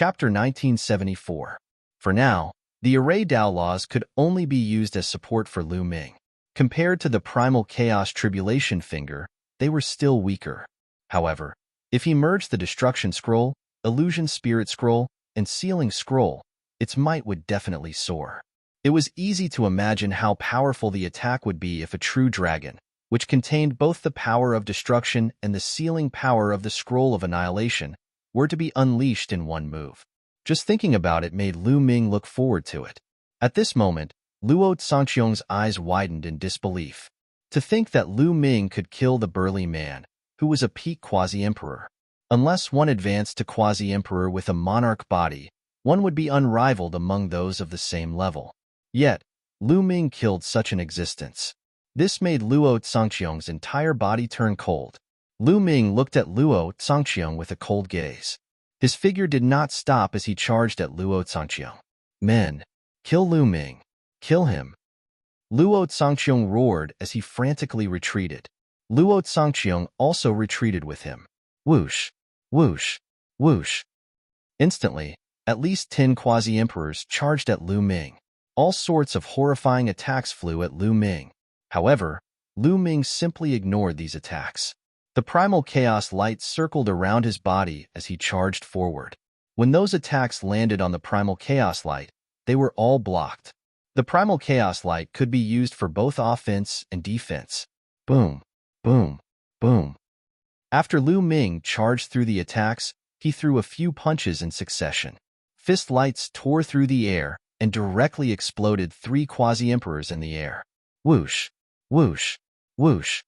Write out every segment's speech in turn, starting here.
Chapter 1974. For now, the Array Dao laws could only be used as support for Lu Ming. Compared to the primal chaos tribulation finger, they were still weaker. However, if he merged the destruction scroll, illusion spirit scroll, and sealing scroll, its might would definitely soar. It was easy to imagine how powerful the attack would be if a true dragon, which contained both the power of destruction and the sealing power of the scroll of annihilation, were to be unleashed in one move. Just thinking about it made Lu Ming look forward to it. At this moment, Luo Zhangqiang's eyes widened in disbelief. To think that Lu Ming could kill the burly man, who was a peak quasi-emperor. Unless one advanced to quasi-emperor with a monarch body, one would be unrivaled among those of the same level. Yet, Lu Ming killed such an existence. This made Luo Zhangqiang's entire body turn cold. Lu Ming looked at Luo Zhangqiang with a cold gaze. His figure did not stop as he charged at Luo Zhangqiang. Men, kill Lu Ming. Kill him. Luo Zhangqiang roared as he frantically retreated. Luo Zhangqiang also retreated with him. Whoosh, whoosh, whoosh. Instantly, at least 10 quasi-emperors charged at Lu Ming. All sorts of horrifying attacks flew at Lu Ming. However, Lu Ming simply ignored these attacks. The primal chaos light circled around his body as he charged forward. When those attacks landed on the primal chaos light, they were all blocked. The primal chaos light could be used for both offense and defense. Boom, boom, boom. After Lu Ming charged through the attacks, he threw a few punches in succession. Fist lights tore through the air and directly exploded 3 quasi-emperors in the air. Whoosh, whoosh, whoosh.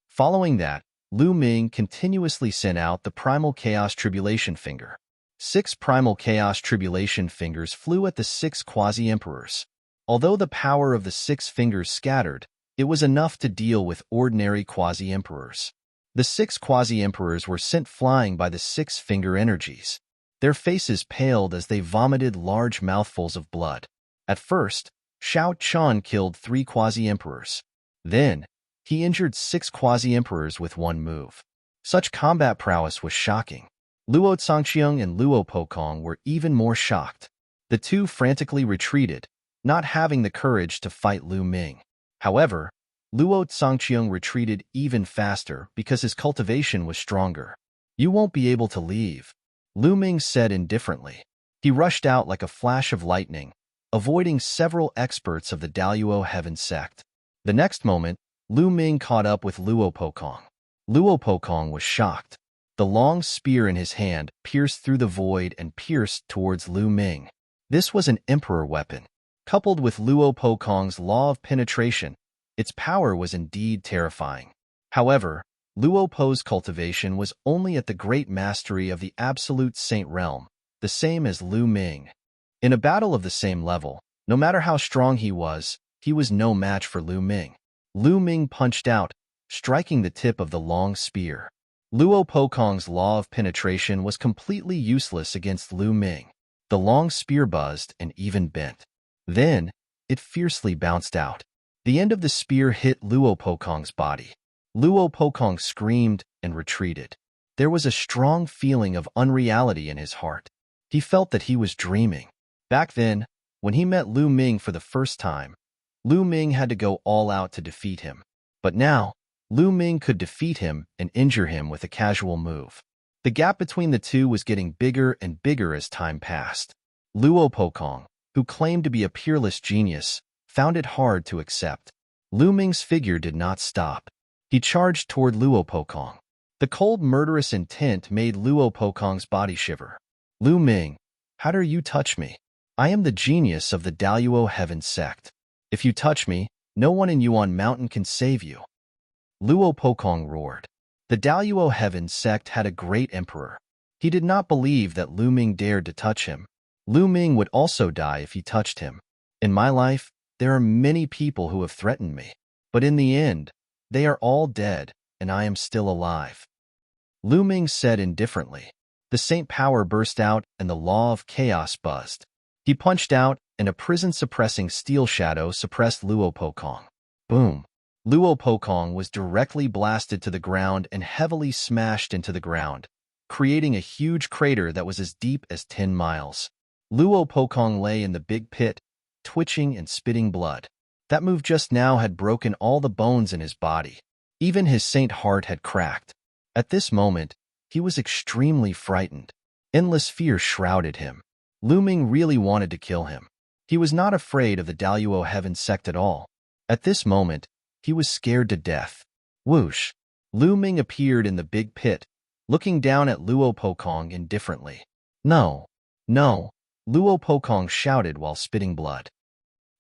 Following that, Lu Ming continuously sent out the primal chaos tribulation finger. 6 primal chaos tribulation fingers flew at the 6 quasi-emperors. Although the power of the 6 fingers scattered, it was enough to deal with ordinary quasi-emperors. The 6 quasi-emperors were sent flying by the 6-finger energies. Their faces paled as they vomited large mouthfuls of blood. At first, Xiao Chan killed 3 quasi-emperors. Then, he injured 6 quasi-emperors with one move. Such combat prowess was shocking. Luo Zhangqiang and Luo Pokong were even more shocked. The two frantically retreated, not having the courage to fight Lu Ming. However, Luo Zhangqiang retreated even faster because his cultivation was stronger. You won't be able to leave, Lu Ming said indifferently. He rushed out like a flash of lightning, avoiding several experts of the Daluo Heaven sect. The next moment, Lu Ming caught up with Luo Pokong. Luo Pokong was shocked. The long spear in his hand pierced through the void and pierced towards Lu Ming. This was an emperor weapon. Coupled with Luo Pokong's law of penetration, its power was indeed terrifying. However, Luo Po's cultivation was only at the great mastery of the absolute saint realm, the same as Lu Ming. In a battle of the same level, no matter how strong he was no match for Lu Ming. Lu Ming punched out, striking the tip of the long spear. Luo Pokong's law of penetration was completely useless against Lu Ming. The long spear buzzed and even bent. Then, it fiercely bounced out. The end of the spear hit Luo Pokong's body. Luo Pokong screamed and retreated. There was a strong feeling of unreality in his heart. He felt that he was dreaming. Back then, when he met Lu Ming for the first time, Lu Ming had to go all out to defeat him. But now, Lu Ming could defeat him and injure him with a casual move. The gap between the two was getting bigger and bigger as time passed. Luo Pokong, who claimed to be a peerless genius, found it hard to accept. Lu Ming's figure did not stop. He charged toward Luo Pokong. The cold, murderous intent made Luo Pokong's body shiver. Lu Ming, how dare you touch me? I am the genius of the Daluo Heaven sect. If you touch me, no one in Yuan Mountain can save you. Luo Pokong roared. The Daluo Heaven sect had a great emperor. He did not believe that Lu Ming dared to touch him. Lu Ming would also die if he touched him. In my life, there are many people who have threatened me. But in the end, they are all dead, and I am still alive. Lu Ming said indifferently. The saint power burst out and the law of chaos buzzed. He punched out, and a prison-suppressing steel shadow suppressed Luo Pokong. Boom. Luo Pokong was directly blasted to the ground and heavily smashed into the ground, creating a huge crater that was as deep as 10 miles. Luo Pokong lay in the big pit, twitching and spitting blood. That move just now had broken all the bones in his body. Even his saint heart had cracked. At this moment, he was extremely frightened. Endless fear shrouded him. Lu Ming really wanted to kill him. He was not afraid of the Daluo Heaven sect at all. At this moment, he was scared to death. Whoosh! Lu Ming appeared in the big pit, looking down at Luo Pokong indifferently. No, no, Luo Pokong shouted while spitting blood.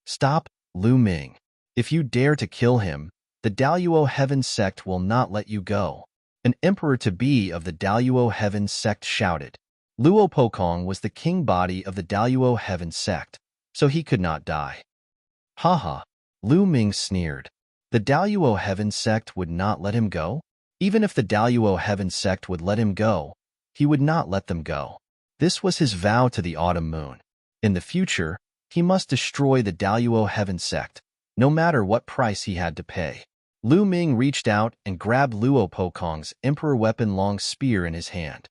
Stop, Lu Ming. If you dare to kill him, the Daluo Heaven sect will not let you go. An emperor-to-be of the Daluo Heaven sect shouted. Luo Pokong was the king body of the Daluo Heaven sect, so he could not die. Haha, Lu Ming sneered. The Daluo Heaven sect would not let him go? Even if the Daluo Heaven sect would let him go, he would not let them go. This was his vow to the autumn moon. In the future, he must destroy the Daluo Heaven sect, no matter what price he had to pay. Lu Ming reached out and grabbed Luo Pokong's emperor weapon long spear in his hand.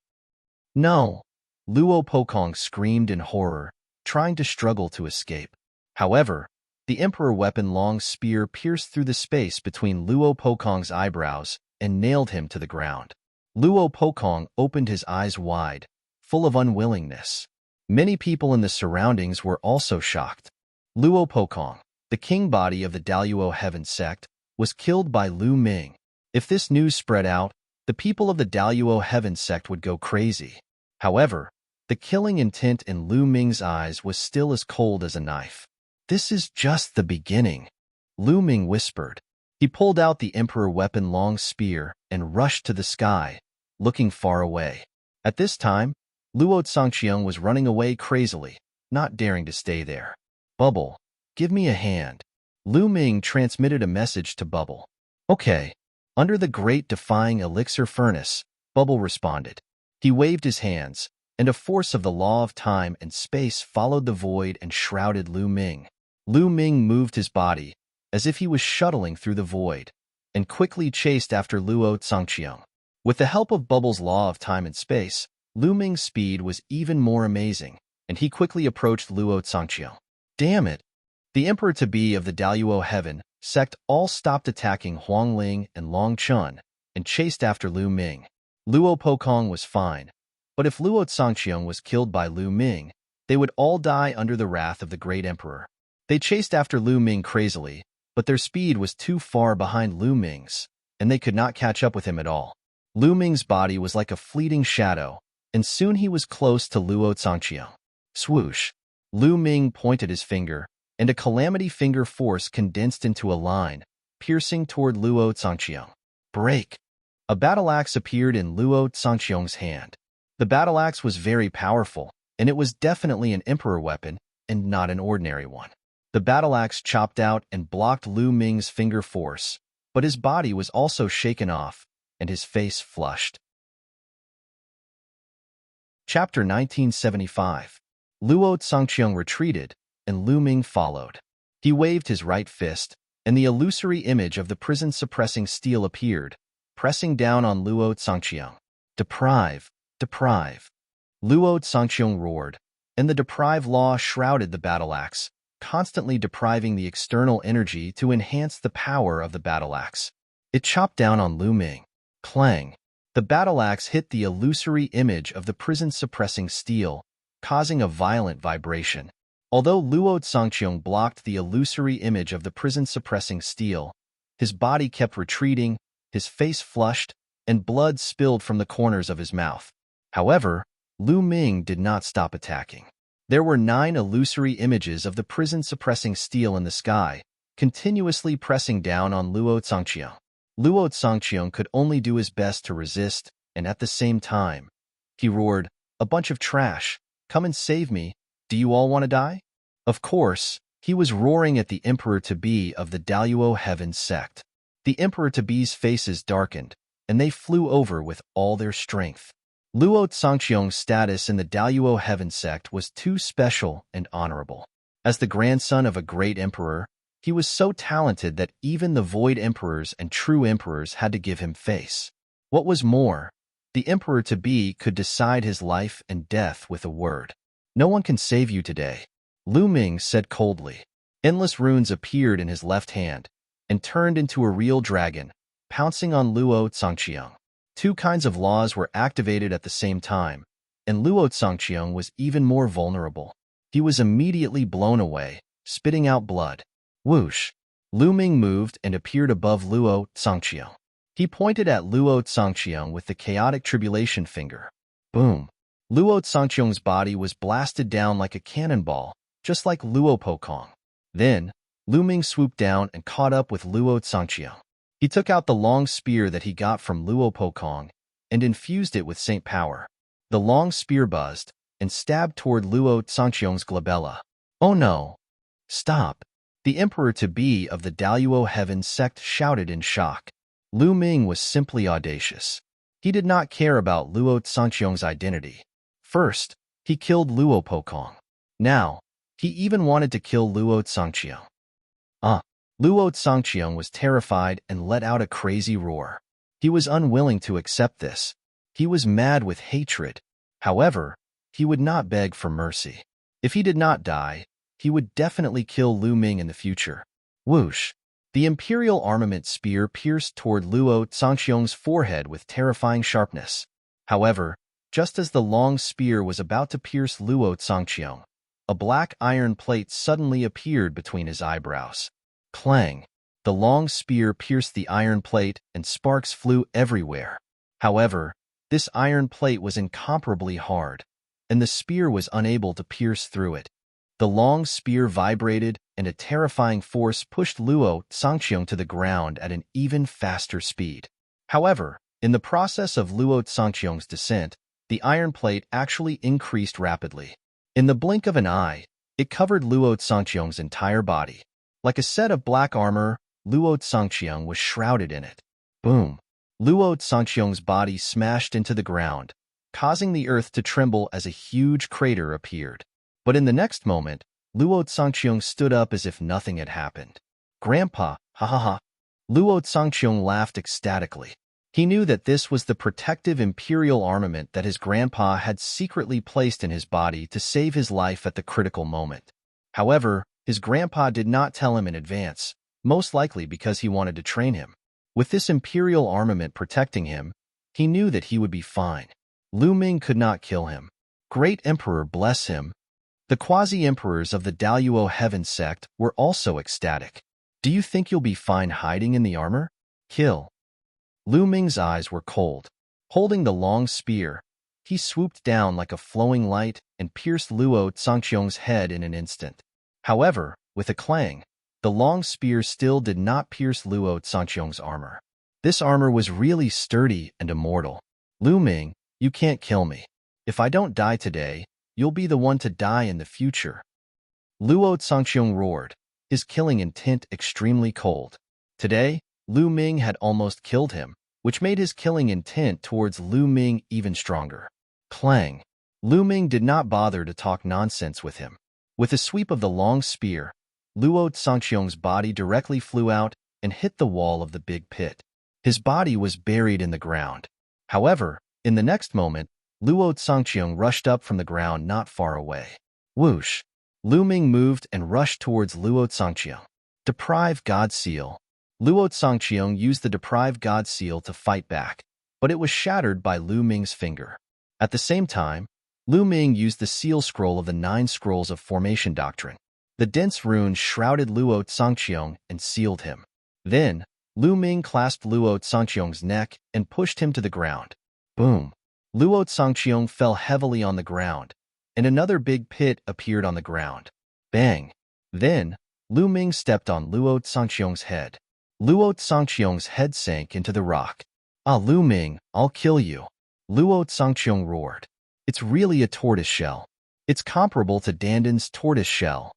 No! Luo Pokong screamed in horror, trying to struggle to escape. However, the emperor weapon long spear pierced through the space between Luo Pokong's eyebrows and nailed him to the ground. Luo Pokong opened his eyes wide, full of unwillingness. Many people in the surroundings were also shocked. Luo Pokong, the king body of the Daluo Heaven sect, was killed by Lu Ming. If this news spread out, the people of the Daluo Heaven sect would go crazy. However, the killing intent in Lu Ming's eyes was still as cold as a knife. This is just the beginning, Lu Ming whispered. He pulled out the emperor weapon long spear and rushed to the sky, looking far away. At this time, Luo Zongqiang was running away crazily, not daring to stay there. Bubble, give me a hand. Lu Ming transmitted a message to Bubble. Okay. Under the great defying elixir furnace, Bubble responded. He waved his hands, and a force of the law of time and space followed the void and shrouded Lu Ming. Lu Ming moved his body, as if he was shuttling through the void, and quickly chased after Luo Zongqiang. With the help of Bubble's law of time and space, Lu Ming's speed was even more amazing, and he quickly approached Luo Zongqiang. Damn it! The emperor-to-be of the Daluo Heaven sect all stopped attacking Huang Ling and Long Chun and chased after Lu Ming. Luo Pokong was fine, but if Luo Zongqiang was killed by Lu Ming, they would all die under the wrath of the great emperor. They chased after Lu Ming crazily, but their speed was too far behind Lu Ming's, and they could not catch up with him at all. Lu Ming's body was like a fleeting shadow, and soon he was close to Luo Zongqiang. Swoosh! Lu Ming pointed his finger, and a calamity finger force condensed into a line, piercing toward Luo Zongqiang. Break! A battle axe appeared in Luo Zongqiang's hand. The battle axe was very powerful, and it was definitely an emperor weapon, and not an ordinary one. The battle axe chopped out and blocked Lu Ming's finger force, but his body was also shaken off, and his face flushed. Chapter 1975. Luo Zongqiang retreated, and Lu Ming followed. He waved his right fist, and the illusory image of the prison-suppressing steel appeared, pressing down on Luo Zongqiang. Deprive, deprive. Luo Zongqiang roared, and the deprive law shrouded the battle axe, constantly depriving the external energy to enhance the power of the battle axe. It chopped down on Lu Ming. Clang! The battle axe hit the illusory image of the prison-suppressing steel, causing a violent vibration. Although Luo Zongqiang blocked the illusory image of the prison-suppressing steel, his body kept retreating, his face flushed, and blood spilled from the corners of his mouth. However, Lu Ming did not stop attacking. There were 9 illusory images of the prison-suppressing steel in the sky, continuously pressing down on Luo Zongqiang. Luo Zongqiang could only do his best to resist, and at the same time, he roared, "A bunch of trash! Come and save me! Do you all want to die?" Of course, he was roaring at the emperor-to-be of the Daluo Heaven sect. The emperor-to-be's faces darkened, and they flew over with all their strength. Luo Zongqiang's status in the Daluo Heaven sect was too special and honorable. As the grandson of a great emperor, he was so talented that even the void emperors and true emperors had to give him face. What was more, The emperor-to-be could decide his life and death with a word. No one can save you today, Lu Ming said coldly. Endless runes appeared in his left hand and turned into a real dragon, pouncing on Luo Zhangqiang. Two kinds of laws were activated at the same time, and Luo Zhangqiang was even more vulnerable. He was immediately blown away, spitting out blood. Whoosh! Lu Ming moved and appeared above Luo Zhangqiang. He pointed at Luo Zhangqiang with the chaotic tribulation finger. Boom! Luo Zhangqiang's body was blasted down like a cannonball, just like Luo Pokong. Then, Lu Ming swooped down and caught up with Luo Zhangqiang. He took out the long spear that he got from Luo Pokong and infused it with saint power. The long spear buzzed and stabbed toward Luo Zhangqiang's glabella. Oh no! Stop! The emperor-to-be of the Daluo Heaven sect shouted in shock. Lu Ming was simply audacious. He did not care about Luo Zhangqiang's identity. First, he killed Luo Pokong. Now, he even wanted to kill Luo Zhangqiang. Luo Zhangqiang was terrified and let out a crazy roar. He was unwilling to accept this. He was mad with hatred. However, he would not beg for mercy. If he did not die, he would definitely kill Lu Ming in the future. Whoosh! The Imperial Armament spear pierced toward Luo Zhangqiang's forehead with terrifying sharpness. However, just as the long spear was about to pierce Luo Zhangqiang, a black iron plate suddenly appeared between his eyebrows. Clang! The long spear pierced the iron plate and sparks flew everywhere. However, this iron plate was incomparably hard, and the spear was unable to pierce through it. The long spear vibrated, and a terrifying force pushed Luo Zhangqiang to the ground at an even faster speed. However, in the process of Luo Zhangqiang's descent, the iron plate actually increased rapidly. In the blink of an eye, it covered Luo Zhangqiang's entire body. Like a set of black armor, Luo Zhangqiang was shrouded in it. Boom! Luo Zhangqiang's body smashed into the ground, causing the earth to tremble as a huge crater appeared. But in the next moment, Luo Zhangqiang stood up as if nothing had happened. Grandpa, ha ha ha! Luo Zhangqiang laughed ecstatically. He knew that this was the protective imperial armament that his grandpa had secretly placed in his body to save his life at the critical moment. However, his grandpa did not tell him in advance, most likely because he wanted to train him. With this imperial armament protecting him, he knew that he would be fine. Lu Ming could not kill him. Great Emperor bless him. The quasi-emperors of the Daluo Heaven sect were also ecstatic. Do you think you'll be fine hiding in the armor? Kill. Lu Ming's eyes were cold. Holding the long spear, he swooped down like a flowing light and pierced Luo Zhangqiang's head in an instant. However, with a clang, the long spear still did not pierce Luo Zhangqiang's armor. This armor was really sturdy and immortal. Lu Ming, you can't kill me. If I don't die today, you'll be the one to die in the future. Luo Zhangqiang roared, his killing intent extremely cold. Today, Lu Ming had almost killed him, which made his killing intent towards Lu Ming even stronger. Clang! Lu Ming did not bother to talk nonsense with him. With a sweep of the long spear, Luo Zhangqiang's body directly flew out and hit the wall of the big pit. His body was buried in the ground. However, in the next moment, Luo Zhangqiang rushed up from the ground not far away. Whoosh! Lu Ming moved and rushed towards Luo Zhangqiang. Deprive God Seal. Luo Zhangqiang used the Deprive God Seal to fight back, but it was shattered by Lu Ming's finger. At the same time, Lu Ming used the Seal Scroll of the 9 Scrolls of Formation Doctrine. The dense runes shrouded Luo Zhangqiang and sealed him. Then, Lu Ming clasped Luo Zhangqiang's neck and pushed him to the ground. Boom! Luo Zhangqiang fell heavily on the ground, and another big pit appeared on the ground. Bang! Then, Lu Ming stepped on Luo Zhangqiang's head. Luo Zhangqiang's head sank into the rock. Ah, Lu Ming, I'll kill you. Luo Zhangqiang roared. It's really a tortoise shell. It's comparable to Dandan's tortoise shell.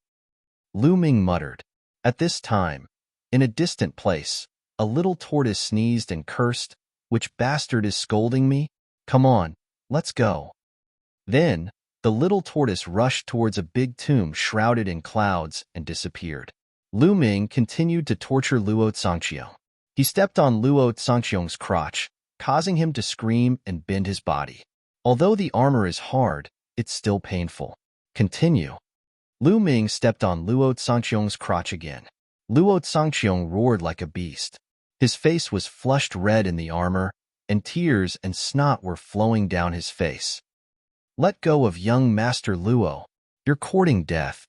Lu Ming muttered. At this time, in a distant place, a little tortoise sneezed and cursed, "Which bastard is scolding me? Come on, let's go." Then, the little tortoise rushed towards a big tomb shrouded in clouds and disappeared. Lu Ming continued to torture Luo Zhangqiang. He stepped on Luo Zhangqiang's crotch, causing him to scream and bend his body. Although the armor is hard, it's still painful. Continue. Lu Ming stepped on Luo Zhangqiong's crotch again. Luo Zhangqiong roared like a beast. His face was flushed red in the armor, and tears and snot were flowing down his face. Let go of young Master Luo. You're courting death.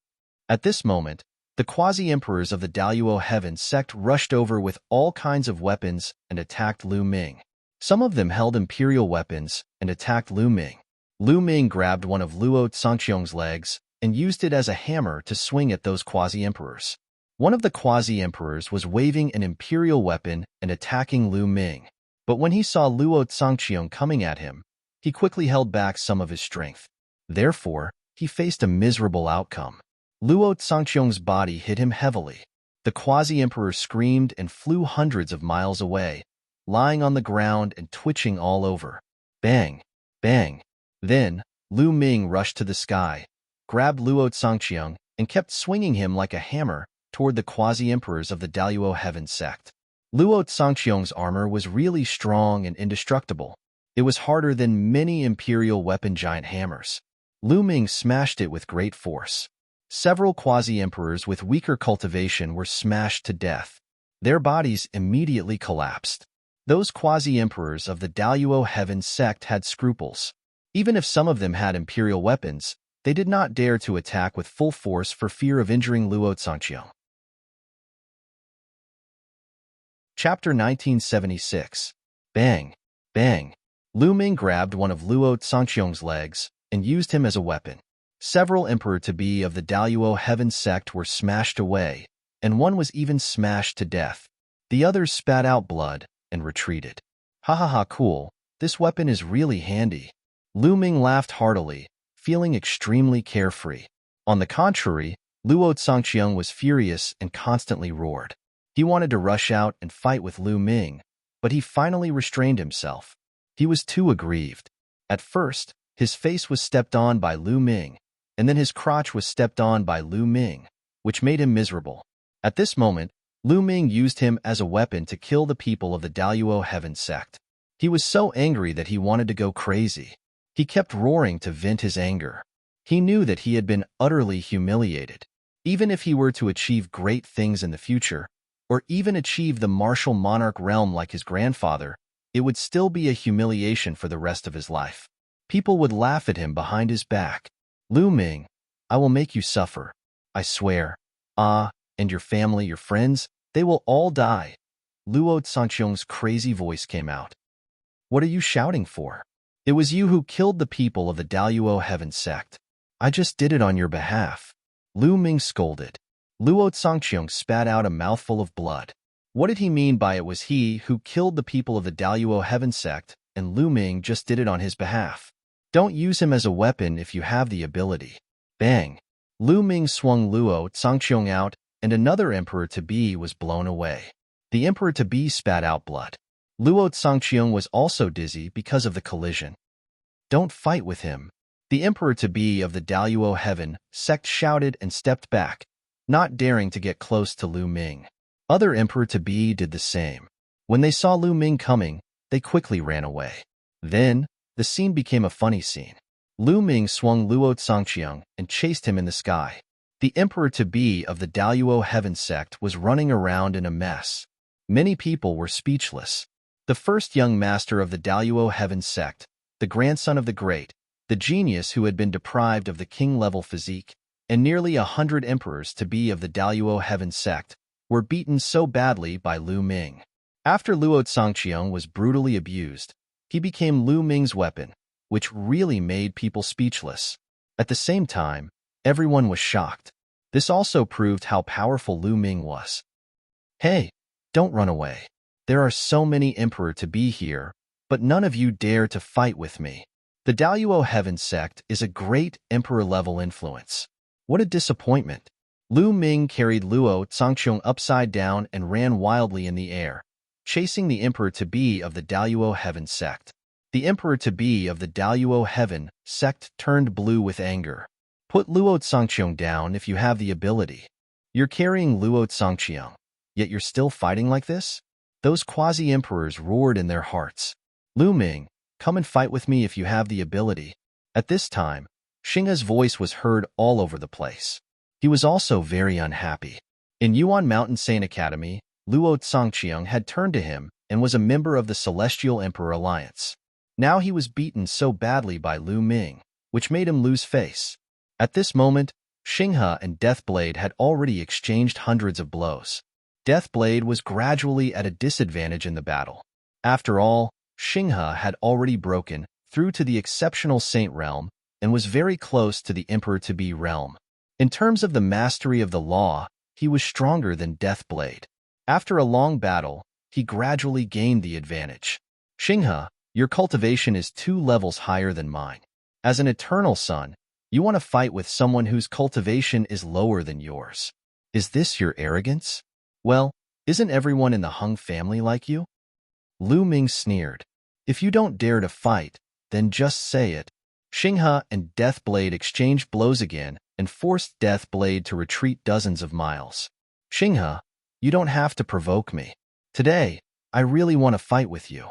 At this moment, the quasi-emperors of the Daluo Heaven sect rushed over with all kinds of weapons and attacked Lu Ming. Some of them held imperial weapons and attacked Lu Ming. Lu Ming grabbed one of Luo Zhangqiong's legs and used it as a hammer to swing at those quasi-emperors. One of the quasi-emperors was waving an imperial weapon and attacking Lu Ming. But when he saw Luo Zhangqiong coming at him, he quickly held back some of his strength. Therefore, he faced a miserable outcome. Luo Zhangqiong's body hit him heavily. The quasi-emperor screamed and flew hundreds of miles away, lying on the ground and twitching all over. Bang! Bang! Then, Lu Ming rushed to the sky, grabbed Luo Zhangqiong, and kept swinging him like a hammer toward the quasi-emperors of the Daluo Heaven sect. Luo Zhangqiong's armor was really strong and indestructible. It was harder than many imperial weapon giant hammers. Lu Ming smashed it with great force. Several quasi-emperors with weaker cultivation were smashed to death. Their bodies immediately collapsed. Those quasi-emperors of the Daluo Heaven sect had scruples. Even if some of them had imperial weapons, they did not dare to attack with full force for fear of injuring Luo Zhangqiong. Chapter 1976. Bang! Bang! Lu Ming grabbed one of Luo Zhangqiong's legs and used him as a weapon. Several emperor-to-be of the Daluo Heaven sect were smashed away, and one was even smashed to death. The others spat out blood and retreated. Ha ha ha, cool, this weapon is really handy. Lu Ming laughed heartily, feeling extremely carefree. On the contrary, Luo Zhangqiong was furious and constantly roared. He wanted to rush out and fight with Lu Ming, but he finally restrained himself. He was too aggrieved. At first, his face was stepped on by Lu Ming, and then his crotch was stepped on by Lu Ming, which made him miserable. At this moment, Lu Ming used him as a weapon to kill the people of the Daluo Heaven sect. He was so angry that he wanted to go crazy. He kept roaring to vent his anger. He knew that he had been utterly humiliated. Even if he were to achieve great things in the future, or even achieve the martial monarch realm like his grandfather, it would still be a humiliation for the rest of his life. People would laugh at him behind his back. Lu Ming, I will make you suffer. I swear. Ah, and your family, your friends, they will all die. Luo Zhangqiong's crazy voice came out. What are you shouting for? It was you who killed the people of the Daluo Heaven sect. I just did it on your behalf. Lu Ming scolded. Luo Zhangqiong spat out a mouthful of blood. What did he mean by it was he who killed the people of the Daluo Heaven sect, and Lu Ming just did it on his behalf? Don't use him as a weapon if you have the ability. Bang! Lu Ming swung Luo Zhangqiong out, and another emperor-to-be was blown away. The emperor-to-be spat out blood. Luo Zhangqiong was also dizzy because of the collision. Don't fight with him. The emperor-to-be of the Daluo Heaven sect shouted and stepped back, not daring to get close to Lu Ming. Other emperor-to-be did the same. When they saw Lu Ming coming, they quickly ran away. Then, the scene became a funny scene. Lu Ming swung Luo Zhangqiong and chased him in the sky. The emperor-to-be of the Daluo Heaven sect was running around in a mess. Many people were speechless. The first young master of the Daluo Heaven sect, the grandson of the great, the genius who had been deprived of the king-level physique, and nearly 100 emperors-to-be of the Daluo Heaven sect were beaten so badly by Lu Ming. After Luo Zhangqiong was brutally abused, he became Lu Ming's weapon, which really made people speechless. At the same time, everyone was shocked. This also proved how powerful Lu Ming was. Hey, don't run away. There are so many emperor-to-be here, but none of you dare to fight with me. The Daluo Heaven sect is a great emperor-level influence. What a disappointment. Lu Ming carried Luo Zhangqiong upside down and ran wildly in the air, chasing the emperor-to-be of the Daluo Heaven sect. The emperor-to-be of the Daluo Heaven sect turned blue with anger. Put Luo Zhangqiong down if you have the ability. You're carrying Luo Zhangqiong, yet you're still fighting like this? Those quasi-emperors roared in their hearts. Lu Ming, come and fight with me if you have the ability. At this time, Xinghe's voice was heard all over the place. He was also very unhappy. In Yuan Mountain Saint Academy, Luo Tsangqiang had turned to him and was a member of the Celestial Emperor Alliance. Now he was beaten so badly by Lu Ming, which made him lose face. At this moment, Xinghe and Deathblade had already exchanged hundreds of blows. Deathblade was gradually at a disadvantage in the battle. After all, Xinghe had already broken through to the exceptional Saint realm and was very close to the Emperor-to-be realm. In terms of the mastery of the law, he was stronger than Deathblade. After a long battle, he gradually gained the advantage. Xinghe, your cultivation is 2 levels higher than mine. As an eternal son, you want to fight with someone whose cultivation is lower than yours. Is this your arrogance? Well, isn't everyone in the Hung family like you? Lu Ming sneered. If you don't dare to fight, then just say it. Xinghe and Deathblade exchanged blows again and forced Deathblade to retreat dozens of miles. Xinghe, you don't have to provoke me. Today, I really want to fight with you.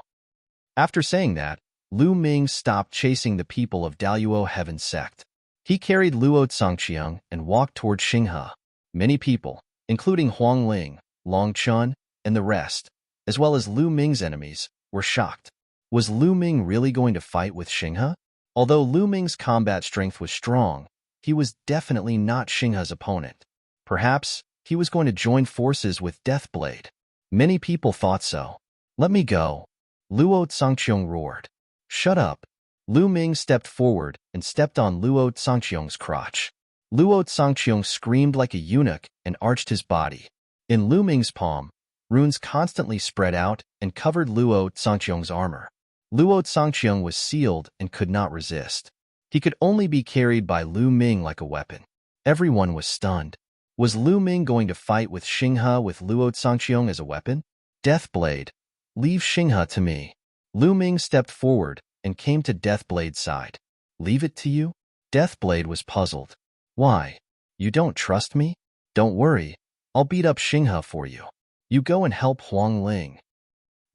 After saying that, Lu Ming stopped chasing the people of Daluo Heaven Sect. He carried Luo Tsangqiang and walked toward Xinghe. Many people, including Huang Ling, Long Chun, and the rest, as well as Lu Ming's enemies, were shocked. Was Lu Ming really going to fight with Xinghe? Although Lu Ming's combat strength was strong, he was definitely not Xinghe's opponent. Perhaps he was going to join forces with Deathblade. Many people thought so. Let me go. Luo Tsangqiang roared. Shut up. Lu Ming stepped forward and stepped on Luo Tsangqiang's crotch. Luo Tsangqiang screamed like a eunuch and arched his body. In Lu Ming's palm, runes constantly spread out and covered Luo Tsangqiang's armor. Luo Tsangqiang was sealed and could not resist. He could only be carried by Lu Ming like a weapon. Everyone was stunned. Was Lu Ming going to fight with Xinghe with Luo Tsangqiang as a weapon? Deathblade, leave Xinghe to me. Lu Ming stepped forward and came to Deathblade's side. Leave it to you? Deathblade was puzzled. Why? You don't trust me? Don't worry, I'll beat up Xinghe for you. You go and help Huang Ling.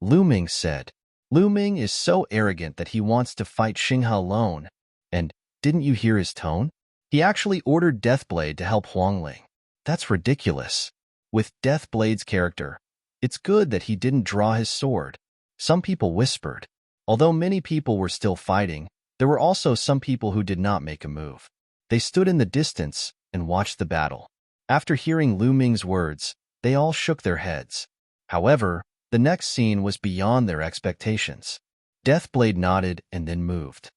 Lu Ming said. Lu Ming is so arrogant that he wants to fight Xinghe alone. And didn't you hear his tone? He actually ordered Deathblade to help Huang Ling. That's ridiculous. With Deathblade's character, it's good that he didn't draw his sword. Some people whispered. Although many people were still fighting, there were also some people who did not make a move. They stood in the distance and watched the battle. After hearing Lu Ming's words, they all shook their heads. However, the next scene was beyond their expectations. Deathblade nodded and then moved.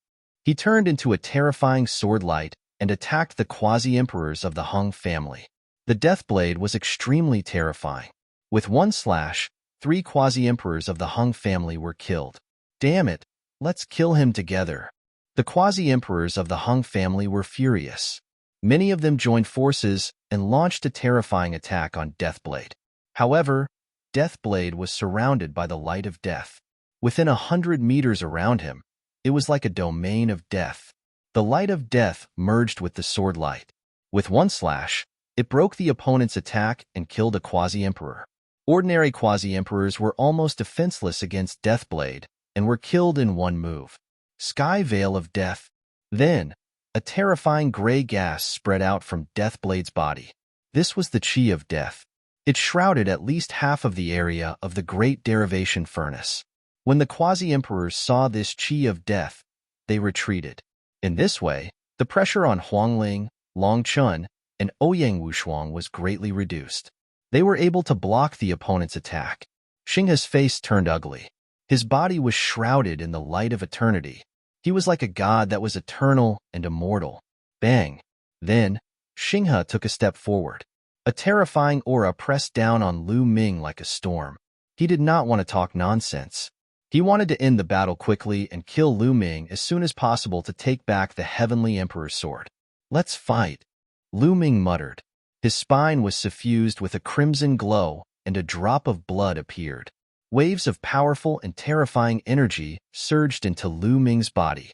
He turned into a terrifying sword light and attacked the quasi-emperors of the Hung family. The Deathblade was extremely terrifying. With one slash, 3 quasi-emperors of the Hung family were killed. Damn it, let's kill him together. The quasi-emperors of the Hung family were furious. Many of them joined forces and launched a terrifying attack on Deathblade. However, Deathblade was surrounded by the light of death. Within 100 meters around him, it was like a domain of death. The light of death merged with the sword light. With one slash, it broke the opponent's attack and killed a quasi-emperor. Ordinary quasi-emperors were almost defenseless against Deathblade and were killed in one move. Sky Veil of Death. Then, a terrifying gray gas spread out from Deathblade's body. This was the Chi of Death. It shrouded at least half of the area of the Great Derivation Furnace. When the quasi-emperors saw this Chi of Death, they retreated. In this way, the pressure on Huang Ling, Long Chun, and Ouyang Wushuang was greatly reduced. They were able to block the opponent's attack. Xinghe's face turned ugly. His body was shrouded in the light of eternity. He was like a god that was eternal and immortal. Bang! Then, Xinghe took a step forward. A terrifying aura pressed down on Lu Ming like a storm. He did not want to talk nonsense. He wanted to end the battle quickly and kill Lu Ming as soon as possible to take back the Heavenly Emperor's sword. Let's fight, Lu Ming muttered. His spine was suffused with a crimson glow, and a drop of blood appeared. Waves of powerful and terrifying energy surged into Lu Ming's body.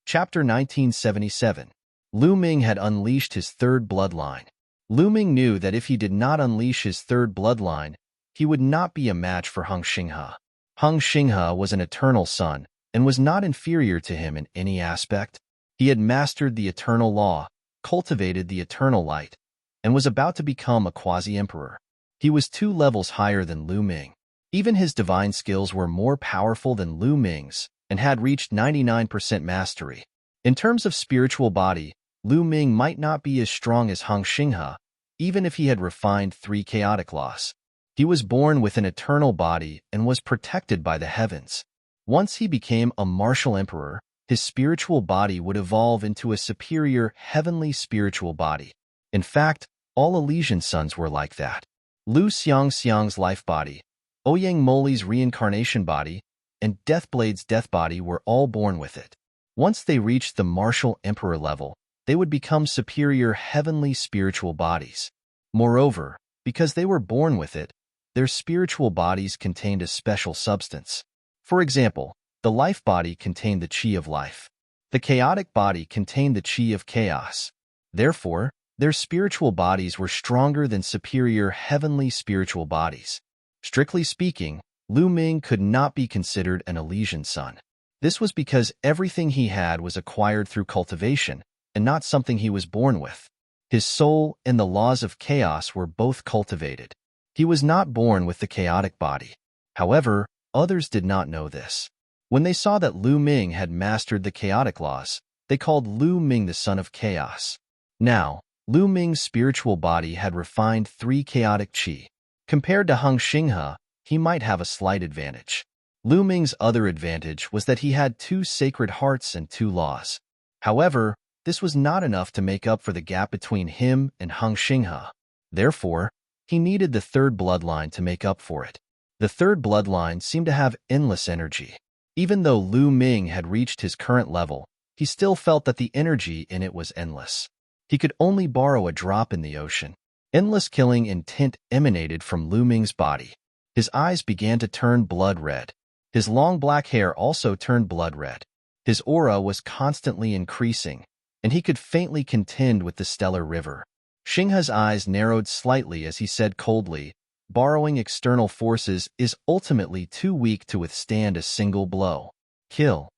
Chapter 1977. Lu Ming had unleashed his third bloodline. Lu Ming knew that if he did not unleash his third bloodline, he would not be a match for Hung Xinghe. Hung Xinghe was an eternal son and was not inferior to him in any aspect. He had mastered the eternal law, cultivated the eternal light, and was about to become a quasi-emperor. He was 2 levels higher than Lu Ming. Even his divine skills were more powerful than Lu Ming's and had reached 99% mastery. In terms of spiritual body, Lu Ming might not be as strong as Hung Xinghe, even if he had refined 3 chaotic laws. He was born with an eternal body and was protected by the heavens. Once he became a martial emperor, his spiritual body would evolve into a superior heavenly spiritual body. In fact, all Elysian sons were like that. Lu Xiang's life body, Ouyang Moli's reincarnation body, and Deathblade's death body were all born with it. Once they reached the martial emperor level, they would become superior heavenly spiritual bodies. Moreover, because they were born with it, their spiritual bodies contained a special substance. For example, the life body contained the chi of life. The chaotic body contained the chi of chaos. Therefore, their spiritual bodies were stronger than superior heavenly spiritual bodies. Strictly speaking, Lu Ming could not be considered an Elysian son. This was because everything he had was acquired through cultivation and not something he was born with. His soul and the laws of chaos were both cultivated. He was not born with the chaotic body. However, others did not know this. When they saw that Lu Ming had mastered the chaotic laws, they called Lu Ming the son of chaos. Now, Lu Ming's spiritual body had refined 3 chaotic chi. Compared to Hung Xinghe, he might have a slight advantage. Lu Ming's other advantage was that he had 2 sacred hearts and 2 laws. However, this was not enough to make up for the gap between him and Hung Xinghe. Therefore, he needed the 3rd bloodline to make up for it. The 3rd bloodline seemed to have endless energy. Even though Lu Ming had reached his current level, he still felt that the energy in it was endless. He could only borrow a drop in the ocean. Endless killing intent emanated from Lu Ming's body. His eyes began to turn blood red. His long black hair also turned blood red. His aura was constantly increasing, and he could faintly contend with the stellar river. Xinghe's eyes narrowed slightly as he said coldly, "Borrowing external forces is ultimately too weak to withstand a single blow. Kill."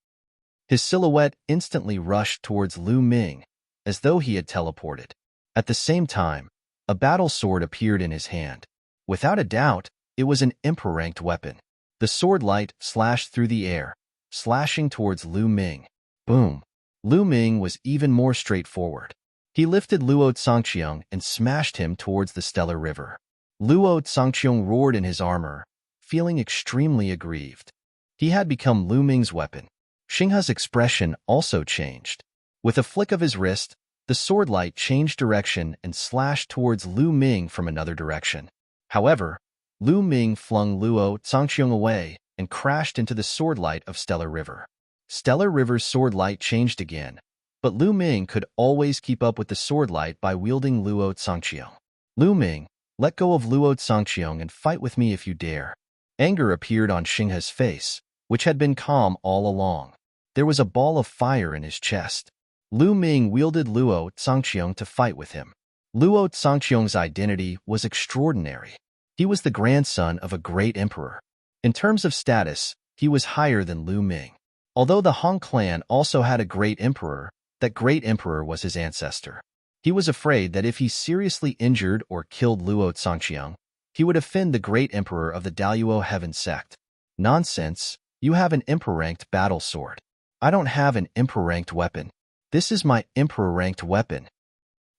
His silhouette instantly rushed towards Lu Ming, as though he had teleported. At the same time, a battle sword appeared in his hand. Without a doubt, it was an emperor-ranked weapon. The sword light slashed through the air, slashing towards Lu Ming. Boom! Lu Ming was even more straightforward. He lifted Luo Tsangqiang and smashed him towards the stellar river. Luo Tsangqiang roared in his armor, feeling extremely aggrieved. He had become Lu Ming's weapon. Xinghe's expression also changed. With a flick of his wrist, the sword light changed direction and slashed towards Lu Ming from another direction. However, Lu Ming flung Luo Tsangqiang away and crashed into the sword light of Stellar River. Stellar River's sword light changed again, but Lu Ming could always keep up with the sword light by wielding Luo Tsangqiang. "Lu Ming, let go of Luo Tsangqiang and fight with me if you dare." Anger appeared on Xinghe's face, which had been calm all along. There was a ball of fire in his chest. Lu Ming wielded Luo Tsangqiang to fight with him. Luo Tsangqiang's identity was extraordinary. He was the grandson of a great emperor. In terms of status, he was higher than Lu Ming. Although the Han clan also had a great emperor, that great emperor was his ancestor. He was afraid that if he seriously injured or killed Luo Tsangqiang, he would offend the great emperor of the Daluo Heaven sect. "Nonsense, you have an emperor-ranked battle sword. I don't have an emperor-ranked weapon. This is my emperor-ranked weapon,"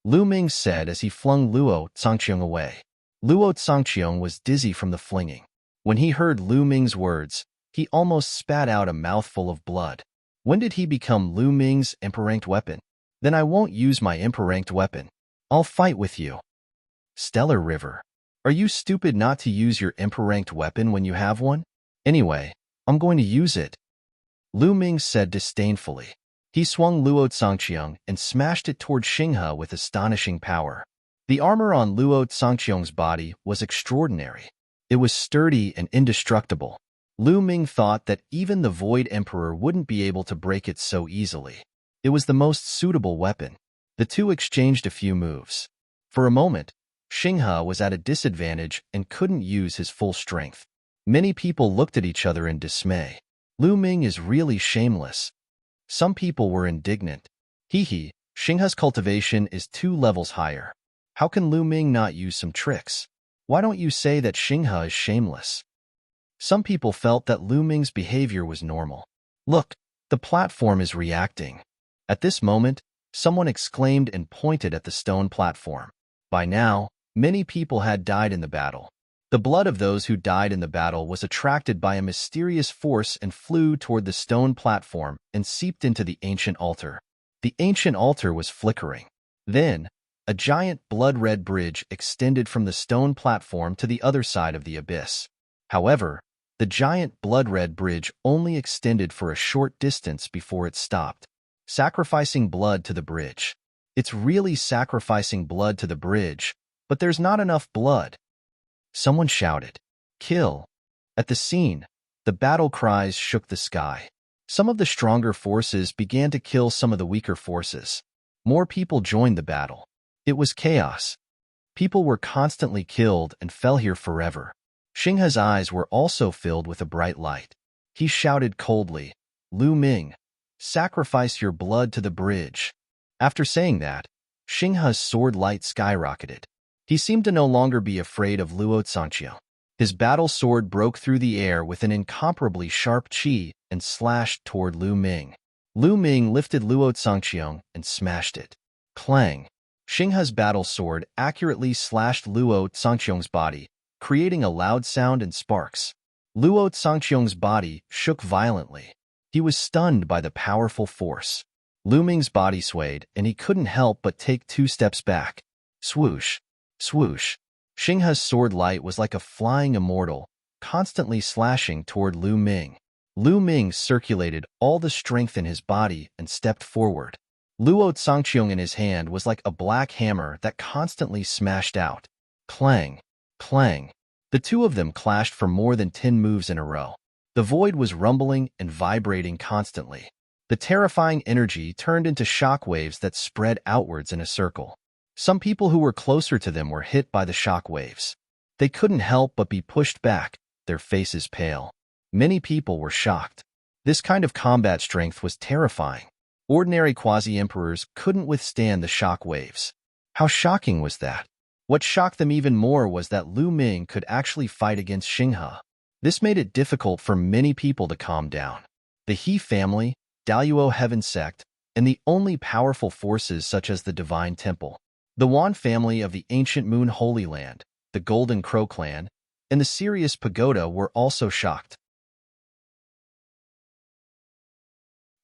Lu Ming said as he flung Luo Tsangqiang away. Luo Tsangqiang was dizzy from the flinging. When he heard Lu Ming's words, he almost spat out a mouthful of blood. When did he become Lu Ming's emperor-ranked weapon? Then I won't use my emperor-ranked weapon. I'll fight with you. Stellar River. Are you stupid not to use your emperor-ranked weapon when you have one? Anyway, I'm going to use it, Lu Ming said disdainfully. He swung Luo Tsangqiang and smashed it toward Xinghe with astonishing power. The armor on Luo Tsangqiang's body was extraordinary. It was sturdy and indestructible. Lu Ming thought that even the Void Emperor wouldn't be able to break it so easily. It was the most suitable weapon. The two exchanged a few moves. For a moment, Xinghe was at a disadvantage and couldn't use his full strength. Many people looked at each other in dismay. Lu Ming is really shameless. Some people were indignant. Hee, Xinghe's cultivation is 2 levels higher. How can Lu Ming not use some tricks? Why don't you say that Xinghe is shameless? Some people felt that Lu Ming's behavior was normal. Look, the platform is reacting. At this moment, someone exclaimed and pointed at the stone platform. By now, many people had died in the battle. The blood of those who died in the battle was attracted by a mysterious force and flew toward the stone platform and seeped into the ancient altar. The ancient altar was flickering. Then, a giant blood-red bridge extended from the stone platform to the other side of the abyss. However, the giant blood-red bridge only extended for a short distance before it stopped. Sacrificing blood to the bridge. It's really sacrificing blood to the bridge, but there's not enough blood. Someone shouted, "Kill!" At the scene, the battle cries shook the sky. Some of the stronger forces began to kill some of the weaker forces. More people joined the battle. It was chaos. People were constantly killed and fell here forever. Xinghe's eyes were also filled with a bright light. He shouted coldly, "Lu Ming, sacrifice your blood to the bridge." After saying that, Xinghe's sword light skyrocketed. He seemed to no longer be afraid of Luo Zongqiang. His battle sword broke through the air with an incomparably sharp qi and slashed toward Lu Ming. Lu Ming lifted Luo Zongqiang and smashed it. Clang! Xinghe's battle sword accurately slashed Luo Zongqiang's body, creating a loud sound and sparks. Luo Zongqiang's body shook violently. He was stunned by the powerful force. Lu Ming's body swayed, and he couldn't help but take 2 steps back. Swoosh! Swoosh! Xinghe's sword light was like a flying immortal, constantly slashing toward Lu Ming. Lu Ming circulated all the strength in his body and stepped forward. Luo Zongqiang in his hand was like a black hammer that constantly smashed out. Clang! Clang! The 2 of them clashed for more than 10 moves in a row. The void was rumbling and vibrating constantly. The terrifying energy turned into shock waves that spread outwards in a circle. Some people who were closer to them were hit by the shock waves. They couldn't help but be pushed back, their faces pale. Many people were shocked. This kind of combat strength was terrifying. Ordinary quasi-emperors couldn't withstand the shock waves. How shocking was that? What shocked them even more was that Lu Ming could actually fight against Xinghe. This made it difficult for many people to calm down. The He family, Daluo Heaven Sect, and the only powerful forces such as the Divine Temple. The Wan family of the Ancient Moon Holy Land, the Golden Crow clan, and the Sirius Pagoda were also shocked.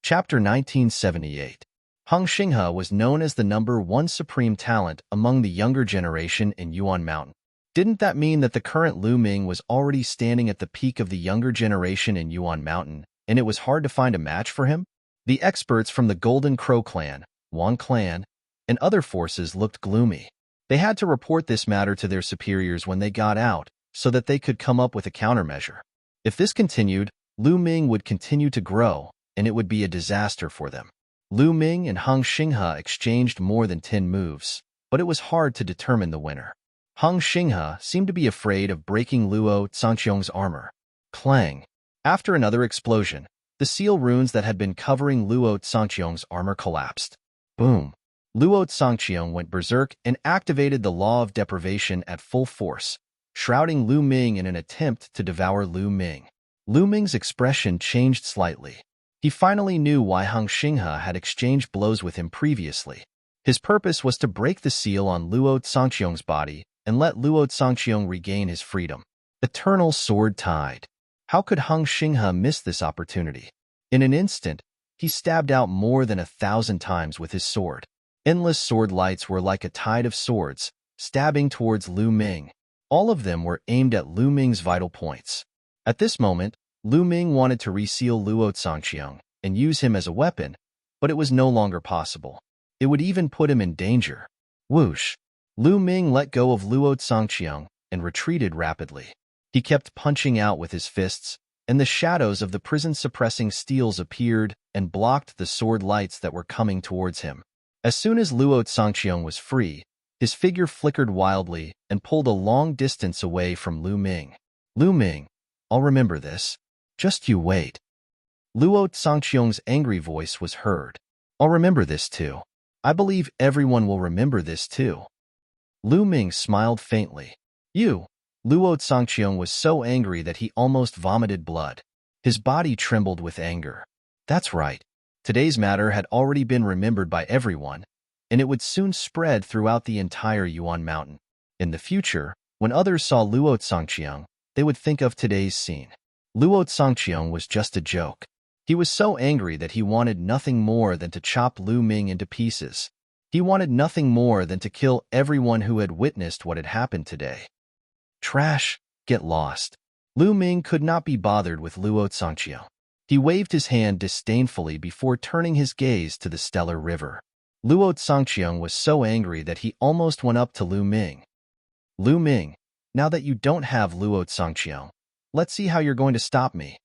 Chapter 1978. Hung Xinghe was known as the #1 supreme talent among the younger generation in Yuan Mountain. Didn't that mean that the current Lu Ming was already standing at the peak of the younger generation in Yuan Mountain, and it was hard to find a match for him? The experts from the Golden Crow clan, Wan clan, and other forces looked gloomy. They had to report this matter to their superiors when they got out, so that they could come up with a countermeasure. If this continued, Lu Ming would continue to grow, and it would be a disaster for them. Lu Ming and Hung Xinghe exchanged more than 10 moves, but it was hard to determine the winner. Hung Xinghe seemed to be afraid of breaking Luo Zongqiang's armor. Clang! After another explosion, the seal runes that had been covering Luo Zongqiang's armor collapsed. Boom! Luo Zongqiang went berserk and activated the law of deprivation at full force, shrouding Lu Ming in an attempt to devour Lu Ming. Lu Ming's expression changed slightly. He finally knew why Hung Xinghe had exchanged blows with him previously. His purpose was to break the seal on Luo Zongqiang's body and let Luo Zongqiang regain his freedom. Eternal sword tide. How could Hung Xinghe miss this opportunity? In an instant, he stabbed out more than 1,000 times with his sword. Endless sword lights were like a tide of swords, stabbing towards Lu Ming. All of them were aimed at Lu Ming's vital points. At this moment, Lu Ming wanted to reseal Luo Zongqiang and use him as a weapon, but it was no longer possible. It would even put him in danger. Whoosh! Lu Ming let go of Luo Zongqiang and retreated rapidly. He kept punching out with his fists, and the shadows of the prison-suppressing steels appeared and blocked the sword lights that were coming towards him. As soon as Luo Zongqiang was free, His figure flickered wildly and pulled a long distance away from Lu Ming. Lu Ming, I'll remember this. Just you wait. Luo Tsangqiong's angry voice was heard. I'll remember this too. I believe everyone will remember this too. Lu Ming smiled faintly. You. Luo Tsangqiong was so angry that he almost vomited blood. His body trembled with anger. That's right. Today's matter had already been remembered by everyone, and it would soon spread throughout the entire Yuan Mountain. In the future, when others saw Luo Tsangqiong, they would think of today's scene. Luo Tsangqiong was just a joke. He was so angry that he wanted nothing more than to chop Lu Ming into pieces. He wanted nothing more than to kill everyone who had witnessed what had happened today. Trash, get lost. Lu Ming could not be bothered with Luo Tsangqiong. He waved his hand disdainfully before turning his gaze to the stellar river. Luo Tsangqiong was so angry that he almost went up to Lu Ming. Lu Ming, now that you don't have Luo Tsangqiong, let's see how you're going to stop me.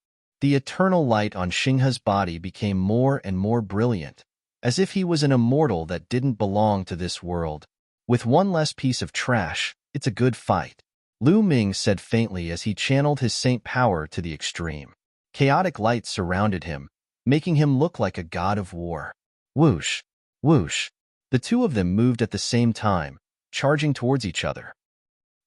The eternal light on Xinghe's body became more and more brilliant, as if he was an immortal that didn't belong to this world. With one less piece of trash, it's a good fight. Lu Ming said faintly as he channeled his saint power to the extreme. Chaotic light surrounded him, making him look like a god of war. Whoosh, whoosh. The two of them moved at the same time, charging towards each other.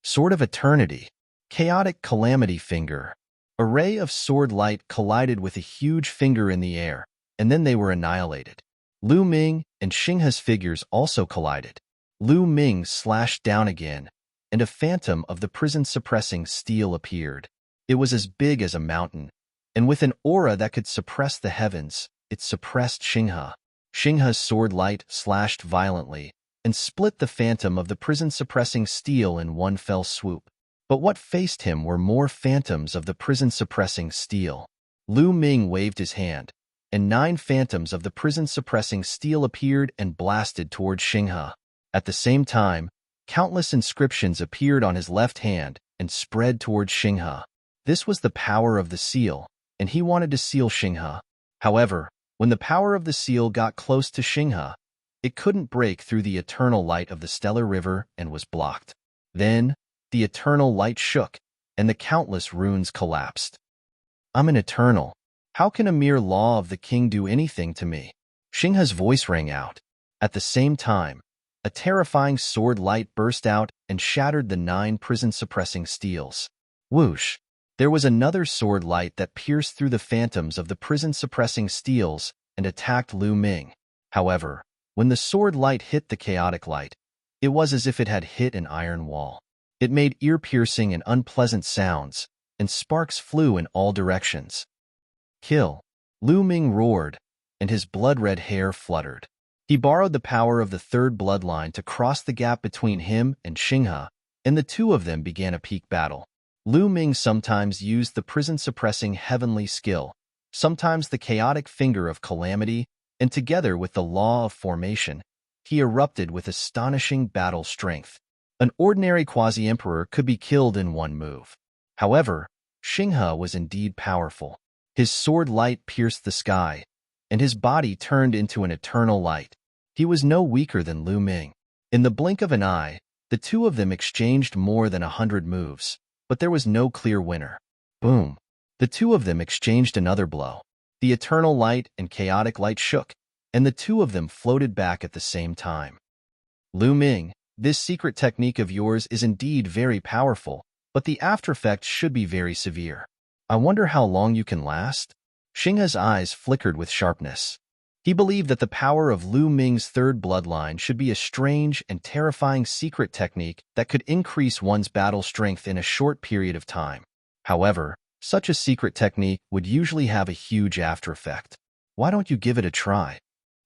Sword of Eternity. Chaotic Calamity Finger. A ray of sword light collided with a huge finger in the air, and then they were annihilated. Lu Ming and Xinghe's figures also collided. Lu Ming slashed down again, and a phantom of the prison-suppressing steel appeared. It was as big as a mountain, and with an aura that could suppress the heavens, it suppressed Xinghe. Xinghe's sword light slashed violently and split the phantom of the prison-suppressing steel in one fell swoop. But what faced him were more phantoms of the prison-suppressing steel. Lu Ming waved his hand, and 9 phantoms of the prison-suppressing steel appeared and blasted toward Xinghe. At the same time, countless inscriptions appeared on his left hand and spread toward Xinghe. This was the power of the seal, and he wanted to seal Xinghe. However, when the power of the seal got close to Xinghe, it couldn't break through the eternal light of the stellar river and was blocked. Then, the eternal light shook, and the countless runes collapsed. I'm an eternal. How can a mere law of the king do anything to me? Xinghe's voice rang out. At the same time, a terrifying sword light burst out and shattered the 9 prison-suppressing steels. Whoosh! There was another sword light that pierced through the phantoms of the prison-suppressing steels and attacked Lu Ming. However, when the sword light hit the chaotic light, it was as if it had hit an iron wall. It made ear-piercing and unpleasant sounds, and sparks flew in all directions. Kill! Lu Ming roared, and his blood-red hair fluttered. He borrowed the power of the third bloodline to cross the gap between him and Xinghe, and the two of them began a peak battle. Lu Ming sometimes used the prison-suppressing heavenly skill, sometimes the chaotic finger of calamity, and together with the law of formation, he erupted with astonishing battle strength. An ordinary quasi-emperor could be killed in one move. However, Xinghe was indeed powerful. His sword light pierced the sky, and his body turned into an eternal light. He was no weaker than Lu Ming. In the blink of an eye, the two of them exchanged more than 100 moves, but there was no clear winner. Boom! The two of them exchanged another blow. The eternal light and chaotic light shook, and the two of them floated back at the same time. Lu Ming, this secret technique of yours is indeed very powerful, but the aftereffects should be very severe. I wonder how long you can last? Xinghe's eyes flickered with sharpness. He believed that the power of Lu Ming's third bloodline should be a strange and terrifying secret technique that could increase one's battle strength in a short period of time. However, such a secret technique would usually have a huge aftereffect. Why don't you give it a try?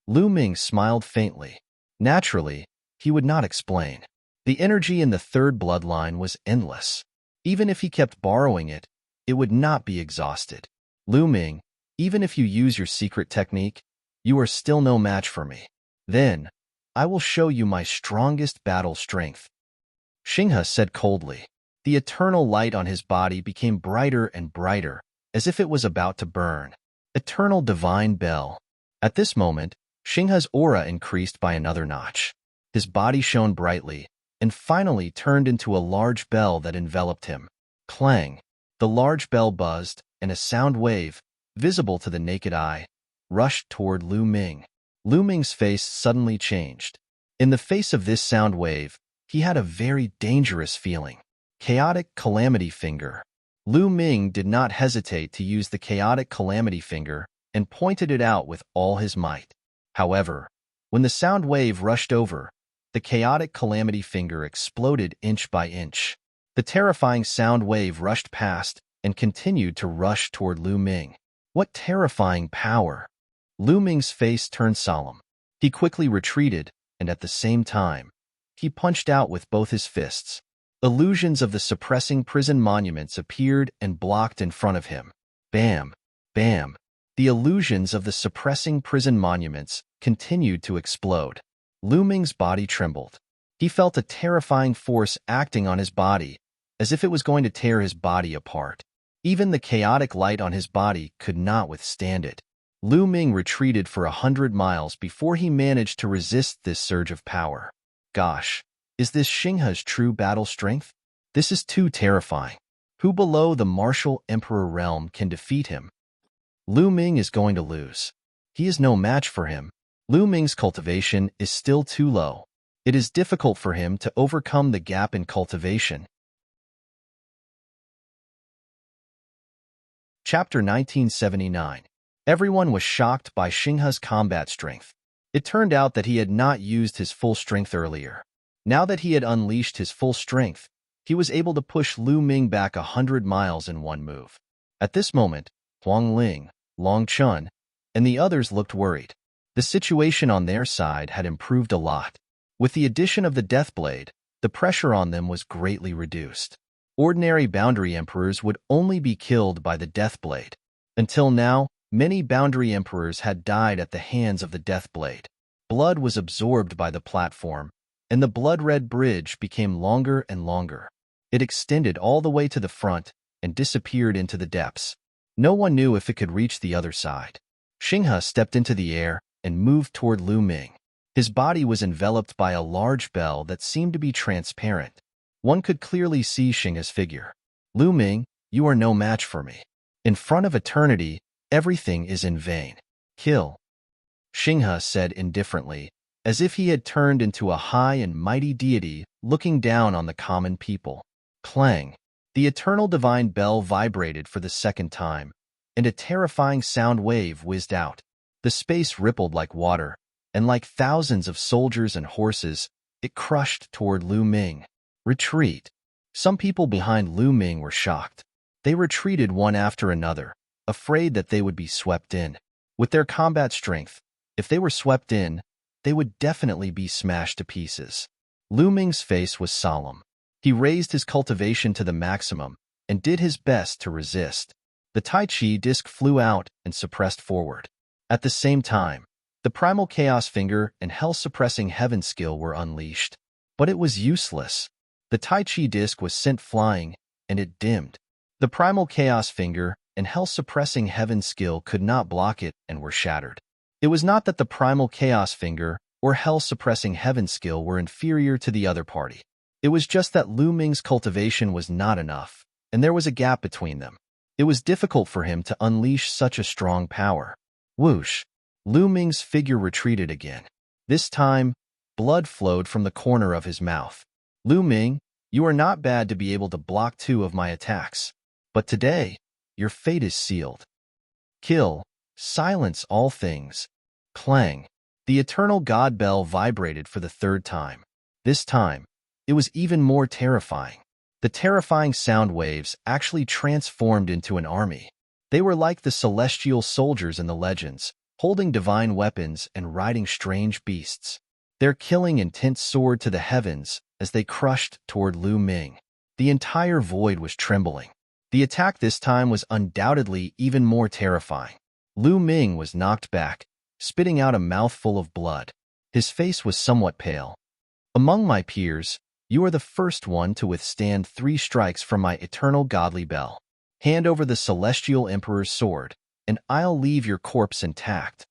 Lu Ming smiled faintly. Naturally, he would not explain. The energy in the third bloodline was endless. Even if he kept borrowing it, it would not be exhausted. Lu Ming, even if you use your secret technique, you are still no match for me. Then, I will show you my strongest battle strength. Xinghe said coldly. The eternal light on his body became brighter and brighter, as if it was about to burn. Eternal Divine Bell. At this moment, Xinghe's aura increased by another notch. His body shone brightly, and finally turned into a large bell that enveloped him. Clang! The large bell buzzed, and a sound wave, visible to the naked eye, rushed toward Lu Ming. Lu Ming's face suddenly changed. In the face of this sound wave, he had a very dangerous feeling. Chaotic Calamity Finger. Lu Ming did not hesitate to use the Chaotic Calamity Finger and pointed it out with all his might. However, when the sound wave rushed over, the Chaotic Calamity Finger exploded inch by inch. The terrifying sound wave rushed past and continued to rush toward Lu Ming. What terrifying power! Lu Ming's face turned solemn. He quickly retreated, and at the same time, he punched out with both his fists. Illusions of the suppressing prison monuments appeared and blocked in front of him. Bam! Bam! The illusions of the suppressing prison monuments continued to explode. Lu Ming's body trembled. He felt a terrifying force acting on his body, as if it was going to tear his body apart. Even the chaotic light on his body could not withstand it. Lu Ming retreated for 100 miles before he managed to resist this surge of power. Gosh, is this Xinghe's true battle strength? This is too terrifying. Who below the martial emperor realm can defeat him? Lu Ming is going to lose. He is no match for him. Lu Ming's cultivation is still too low. It is difficult for him to overcome the gap in cultivation. Chapter 1979. Everyone was shocked by Xinghe's combat strength. It turned out that he had not used his full strength earlier. Now that he had unleashed his full strength, he was able to push Lu Ming back 100 miles in one move. At this moment, Huang Ling, Long Chun, and the others looked worried. The situation on their side had improved a lot. With the addition of the Death Blade, the pressure on them was greatly reduced. Ordinary boundary emperors would only be killed by the Death Blade. Until now, many boundary emperors had died at the hands of the Death Blade. Blood was absorbed by the platform, and the blood-red bridge became longer and longer. It extended all the way to the front and disappeared into the depths. No one knew if it could reach the other side. Xinghe stepped into the air and moved toward Lu Ming. His body was enveloped by a large bell that seemed to be transparent. One could clearly see Xinghe's figure. Lu Ming, you are no match for me. In front of eternity, everything is in vain. Kill. Xinghe said indifferently, as if he had turned into a high and mighty deity looking down on the common people. Clang! The eternal divine bell vibrated for the second time, and a terrifying sound wave whizzed out. The space rippled like water, and like thousands of soldiers and horses, it crushed toward Lu Ming. Retreat. Some people behind Lu Ming were shocked. They retreated one after another, afraid that they would be swept in. With their combat strength, if they were swept in, they would definitely be smashed to pieces. Lu Ming's face was solemn. He raised his cultivation to the maximum and did his best to resist. The Tai Chi disc flew out and suppressed forward. At the same time, the Primal Chaos Finger and Hell-Suppressing Heaven skill were unleashed. But it was useless. The Tai Chi disc was sent flying, and it dimmed. The Primal Chaos Finger and Hell-Suppressing Heaven skill could not block it and were shattered. It was not that the Primal Chaos Finger or Hell-Suppressing Heaven skill were inferior to the other party. It was just that Lu Ming's cultivation was not enough, and there was a gap between them. It was difficult for him to unleash such a strong power. Whoosh! Lu Ming's figure retreated again. This time, blood flowed from the corner of his mouth. Lu Ming, you are not bad to be able to block 2 of my attacks. But today, your fate is sealed. Kill. Silence all things. Clang. The eternal God bell vibrated for the 3rd time. This time, it was even more terrifying. The terrifying sound waves actually transformed into an army. They were like the celestial soldiers in the legends, holding divine weapons and riding strange beasts. Their killing intent soared to the heavens as they crushed toward Lu Ming. The entire void was trembling. The attack this time was undoubtedly even more terrifying. Lu Ming was knocked back, spitting out a mouthful of blood. His face was somewhat pale. Among my peers, you are the first one to withstand 3 strikes from my eternal godly bell. Hand over the celestial emperor's sword, and I'll leave your corpse intact.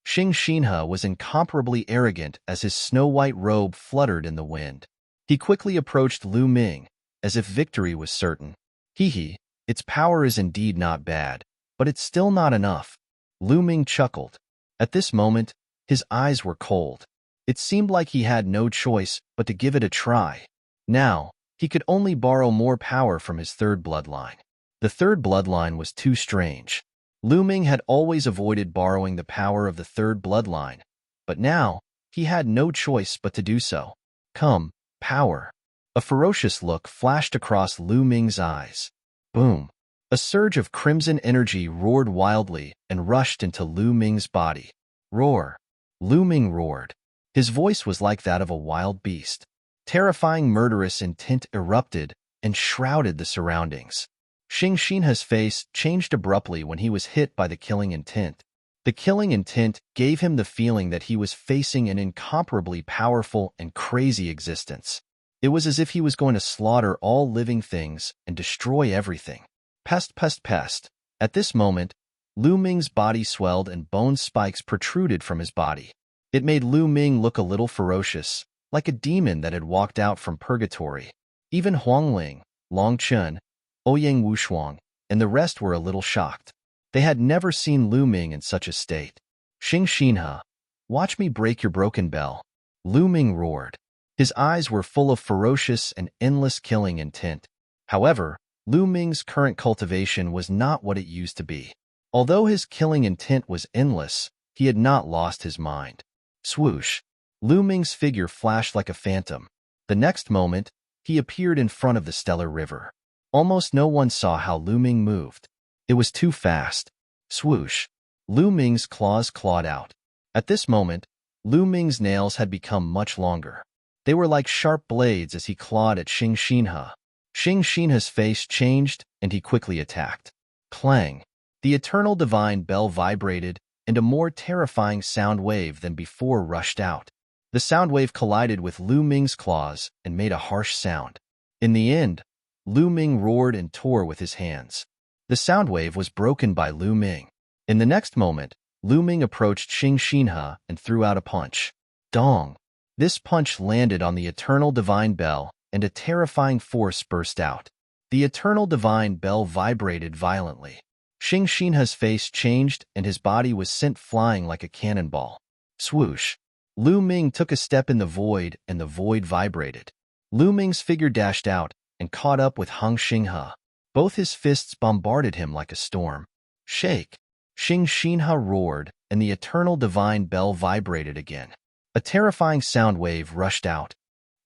Xinghe was incomparably arrogant as his snow-white robe fluttered in the wind. He quickly approached Lu Ming, as if victory was certain. Hee, its power is indeed not bad, but it's still not enough. Lu Ming chuckled. At this moment, his eyes were cold. It seemed like he had no choice but to give it a try. Now, he could only borrow more power from his third bloodline. The third bloodline was too strange. Lu Ming had always avoided borrowing the power of the third bloodline, but now, he had no choice but to do so. Come, power. A ferocious look flashed across Lu Ming's eyes. Boom. A surge of crimson energy roared wildly and rushed into Lu Ming's body. Roar. Lu Ming roared. His voice was like that of a wild beast. Terrifying murderous intent erupted and shrouded the surroundings. Xing Xinhe's face changed abruptly when he was hit by the killing intent. The killing intent gave him the feeling that he was facing an incomparably powerful and crazy existence. It was as if he was going to slaughter all living things and destroy everything. Pest, pest, pest. At this moment, Lu Ming's body swelled and bone spikes protruded from his body. It made Lu Ming look a little ferocious, like a demon that had walked out from purgatory. Even Huang Ling, Long Chun, Ouyang Wushuang, and the rest were a little shocked. They had never seen Lu Ming in such a state. Xing Xinhe, watch me break your broken bell. Lu Ming roared. His eyes were full of ferocious and endless killing intent. However, Lu Ming's current cultivation was not what it used to be. Although his killing intent was endless, he had not lost his mind. Swoosh. Lu Ming's figure flashed like a phantom. The next moment, he appeared in front of the stellar river. Almost no one saw how Lu Ming moved. It was too fast. Swoosh. Lu Ming's claws clawed out. At this moment, Lu Ming's nails had become much longer. They were like sharp blades as he clawed at Xing Xinhe. Xing Xinhe's face changed, and he quickly attacked. Clang. The eternal divine bell vibrated, and a more terrifying sound wave than before rushed out. The sound wave collided with Lu Ming's claws and made a harsh sound. In the end, Lu Ming roared and tore with his hands. The sound wave was broken by Lu Ming. In the next moment, Lu Ming approached Xing Xinhe and threw out a punch. Dong! This punch landed on the eternal divine bell, and a terrifying force burst out. The eternal divine bell vibrated violently. Xing Xinhe's face changed, and his body was sent flying like a cannonball. Swoosh! Lu Ming took a step in the void, and the void vibrated. Lu Ming's figure dashed out and caught up with Hung Xinghe. Both his fists bombarded him like a storm. Shake! Xing Xinhe roared, and the eternal divine bell vibrated again. A terrifying sound wave rushed out.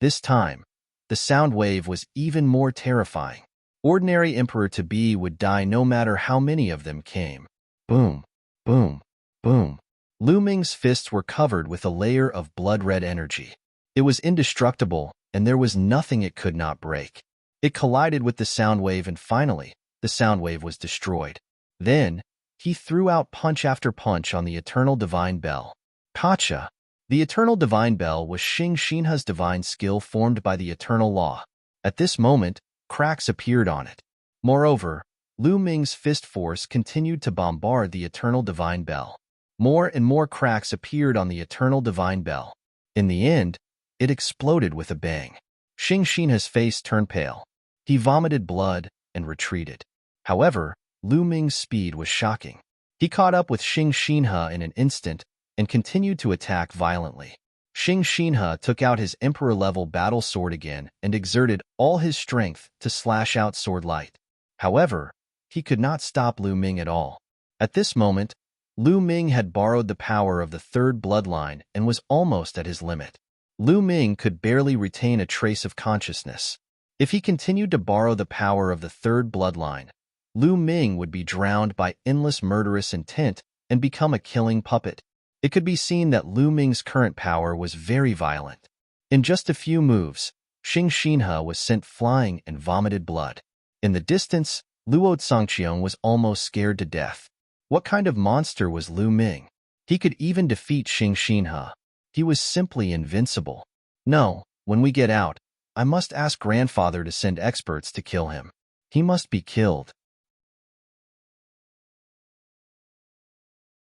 This time, the sound wave was even more terrifying. Ordinary Emperor-to-be would die no matter how many of them came. Boom, boom, boom. Lu Ming's fists were covered with a layer of blood-red energy. It was indestructible, and there was nothing it could not break. It collided with the sound wave, and finally, the sound wave was destroyed. Then, he threw out punch after punch on the eternal divine bell. Kacha! The eternal divine bell was Xing Xinhe's divine skill formed by the eternal law. At this moment, cracks appeared on it. Moreover, Lu Ming's fist force continued to bombard the eternal divine bell. More and more cracks appeared on the eternal divine bell. In the end, it exploded with a bang. Xing Xinhe's face turned pale. He vomited blood and retreated. However, Lu Ming's speed was shocking. He caught up with Xing Xinhe in an instant and continued to attack violently. Xing Xinhe took out his emperor-level battle sword again and exerted all his strength to slash out sword light. However, he could not stop Lu Ming at all. At this moment, Lu Ming had borrowed the power of the third bloodline and was almost at his limit. Lu Ming could barely retain a trace of consciousness. If he continued to borrow the power of the third bloodline, Lu Ming would be drowned by endless murderous intent and become a killing puppet. It could be seen that Lu Ming's current power was very violent. In just a few moves, Xing Xinhe was sent flying and vomited blood. In the distance, Luo Zongqiang was almost scared to death. What kind of monster was Lu Ming? He could even defeat Xing Xinhe. He was simply invincible. No, when we get out, I must ask grandfather to send experts to kill him. He must be killed.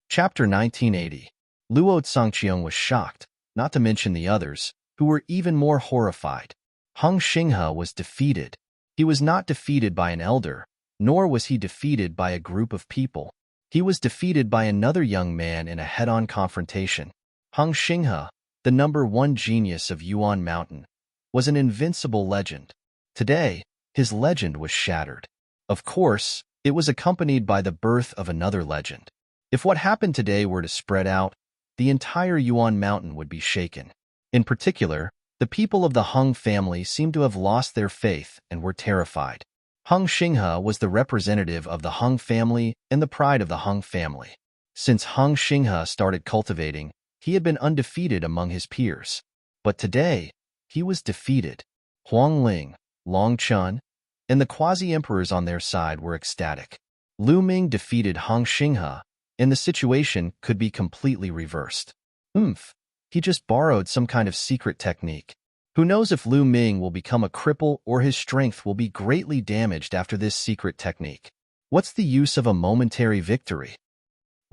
Chapter 1980. Luo Zongqiang was shocked, not to mention the others, who were even more horrified. Hung Xinghe was defeated. He was not defeated by an elder, nor was he defeated by a group of people. He was defeated by another young man in a head-on confrontation. Hung Xinghe, the #1 genius of Yuan Mountain, was an invincible legend. Today, his legend was shattered. Of course, it was accompanied by the birth of another legend. If what happened today were to spread out, the entire Yuan Mountain would be shaken. In particular, the people of the Hung family seemed to have lost their faith and were terrified. Hung Xinghe was the representative of the Hung family and the pride of the Hung family. Since Hung Xinghe started cultivating, he had been undefeated among his peers. But today, he was defeated. Huang Ling, Long Chun, and the quasi-emperors on their side were ecstatic. Lu Ming defeated Hung Xinghe, and the situation could be completely reversed. He just borrowed some kind of secret technique. Who knows if Lu Ming will become a cripple or his strength will be greatly damaged after this secret technique. What's the use of a momentary victory?